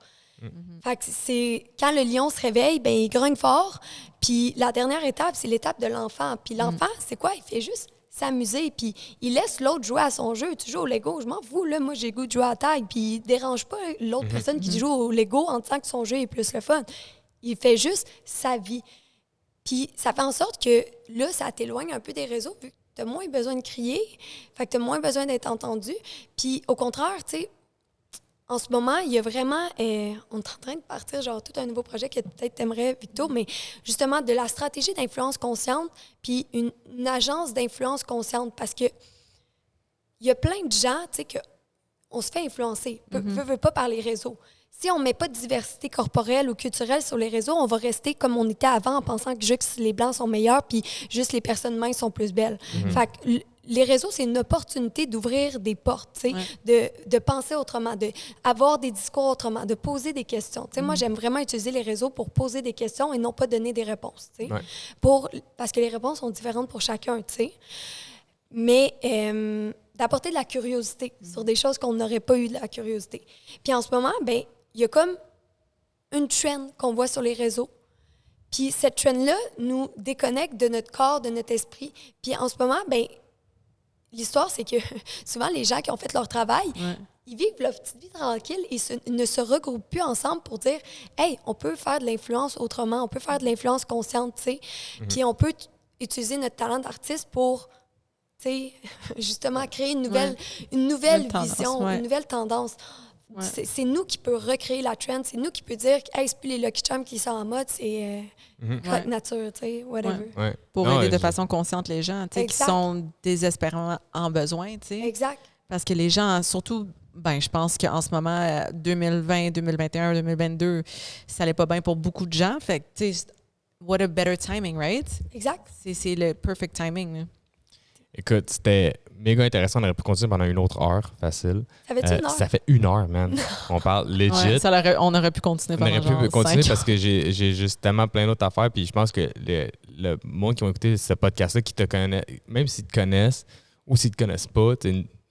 Fait que c'est quand le lion se réveille, ben il grogne fort. Puis la dernière étape, c'est l'étape de l'enfant. Puis l'enfant, c'est quoi? Il fait juste s'amuser, puis il laisse l'autre jouer à son jeu. Tu joues au Lego, je m'en fous, là, moi j'ai goût de jouer à la tag, puis il dérange pas l'autre personne qui joue au Lego en disant que son jeu est plus le fun. Il fait juste sa vie. Puis ça fait en sorte que là, ça t'éloigne un peu des réseaux, vu que t'as moins besoin de crier, fait que t'as moins besoin d'être entendu. Puis au contraire, tu sais, en ce moment, il y a vraiment... on est en train de partir, genre, tout un nouveau projet que peut-être t'aimerais, Victo, mais justement, de la stratégie d'influence consciente, puis une agence d'influence consciente, parce que il y a plein de gens, tu sais, qu'on se fait influencer, veut pas par les réseaux. Si on met pas de diversité corporelle ou culturelle sur les réseaux, on va rester comme on était avant en pensant que juste les Blancs sont meilleurs puis juste les personnes minces sont plus belles. Fait que les réseaux, c'est une opportunité d'ouvrir des portes, tu sais, de penser autrement, d'avoir des discours autrement, de poser des questions. Tu sais, moi, j'aime vraiment utiliser les réseaux pour poser des questions et non pas donner des réponses, tu sais. Parce que les réponses sont différentes pour chacun, tu sais. Mais d'apporter de la curiosité sur des choses qu'on n'aurait pas eu de la curiosité. Puis en ce moment, ben il y a comme une trend qu'on voit sur les réseaux. Puis cette trend-là nous déconnecte de notre corps, de notre esprit. Puis en ce moment, ben l'histoire, c'est que souvent, les gens qui ont fait leur travail, ils vivent leur petite vie tranquille et ne se regroupent plus ensemble pour dire « Hey, on peut faire de l'influence autrement, on peut faire de l'influence consciente, tu sais. Puis on peut utiliser notre talent d'artiste pour, tu sais, justement, créer une nouvelle vision, une nouvelle tendance. Ouais. C'est nous qui peut recréer la trend, c'est nous qui peut dire « Hey, c'est plus les Lucky Charms qui sont en mode, c'est Rock Nature, tu sais, whatever. » Ouais. Pour Non, aider de façon consciente les gens, tu sais, qui Exact. sont désespérément en besoin, tu sais. Exact. Parce que les gens, surtout, ben, je pense qu'en ce moment, 2020, 2021, 2022, ça allait pas bien pour beaucoup de gens. Fait que, tu sais, what a better timing, right? Exact. C'est le perfect timing. Là. Écoute, c'était méga intéressant. On aurait pu continuer pendant une autre heure, facile. Ça fait-tu une heure? Ça fait 1 heure, man. On parle legit. Ouais, on aurait pu continuer On pendant aurait pu genre continuer 5 parce que j'ai juste tellement plein d'autres affaires. Puis je pense que le monde qui va écouter ce podcast-là, qui te connaît, même s'ils te connaissent ou s'ils te connaissent pas,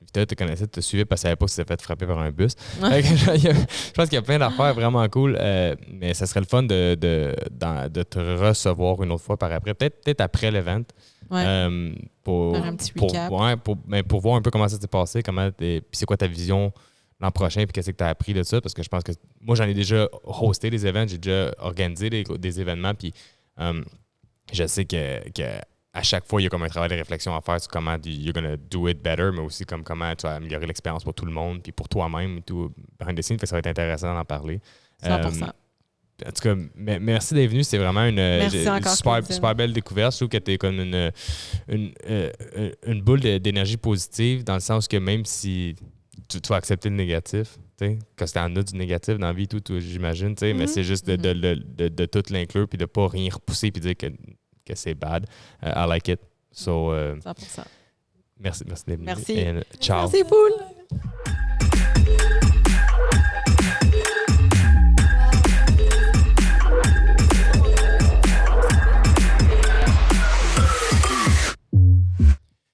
Vita te connaissait, te suivait parce qu'elle savait pas si tu t'es fait frapper par un bus. Fait que, je pense qu'il y a plein d'affaires vraiment cool. Mais ça serait le fun de te recevoir une autre fois par après. Peut-être après l'event. Ouais. Pour faire un petit recap. pour voir un peu comment ça s'est passé, puis c'est quoi ta vision l'an prochain, puis qu'est-ce que tu as appris de ça, parce que je pense que moi, j'en ai déjà hosté des événements, j'ai déjà organisé des événements, puis je sais que à chaque fois, il y a comme un travail de réflexion à faire sur comment you're gonna do it better, mais aussi comme comment tu vas améliorer l'expérience pour tout le monde, puis pour toi-même, et tout, behind the scenes, fait que ça va être intéressant d'en parler. 100%. En tout cas, merci d'être venu. C'est vraiment une super belle découverte. Je trouve que tu es comme une boule d'énergie positive, dans le sens que même si tu vas accepter le négatif, que c'est en a du négatif dans la vie, tout j'imagine, mais c'est juste de tout l'inclure puis de ne pas rien repousser puis dire que c'est bad. I like it. So, 100%. merci d'être venu. Merci. And ciao. Merci, Poule.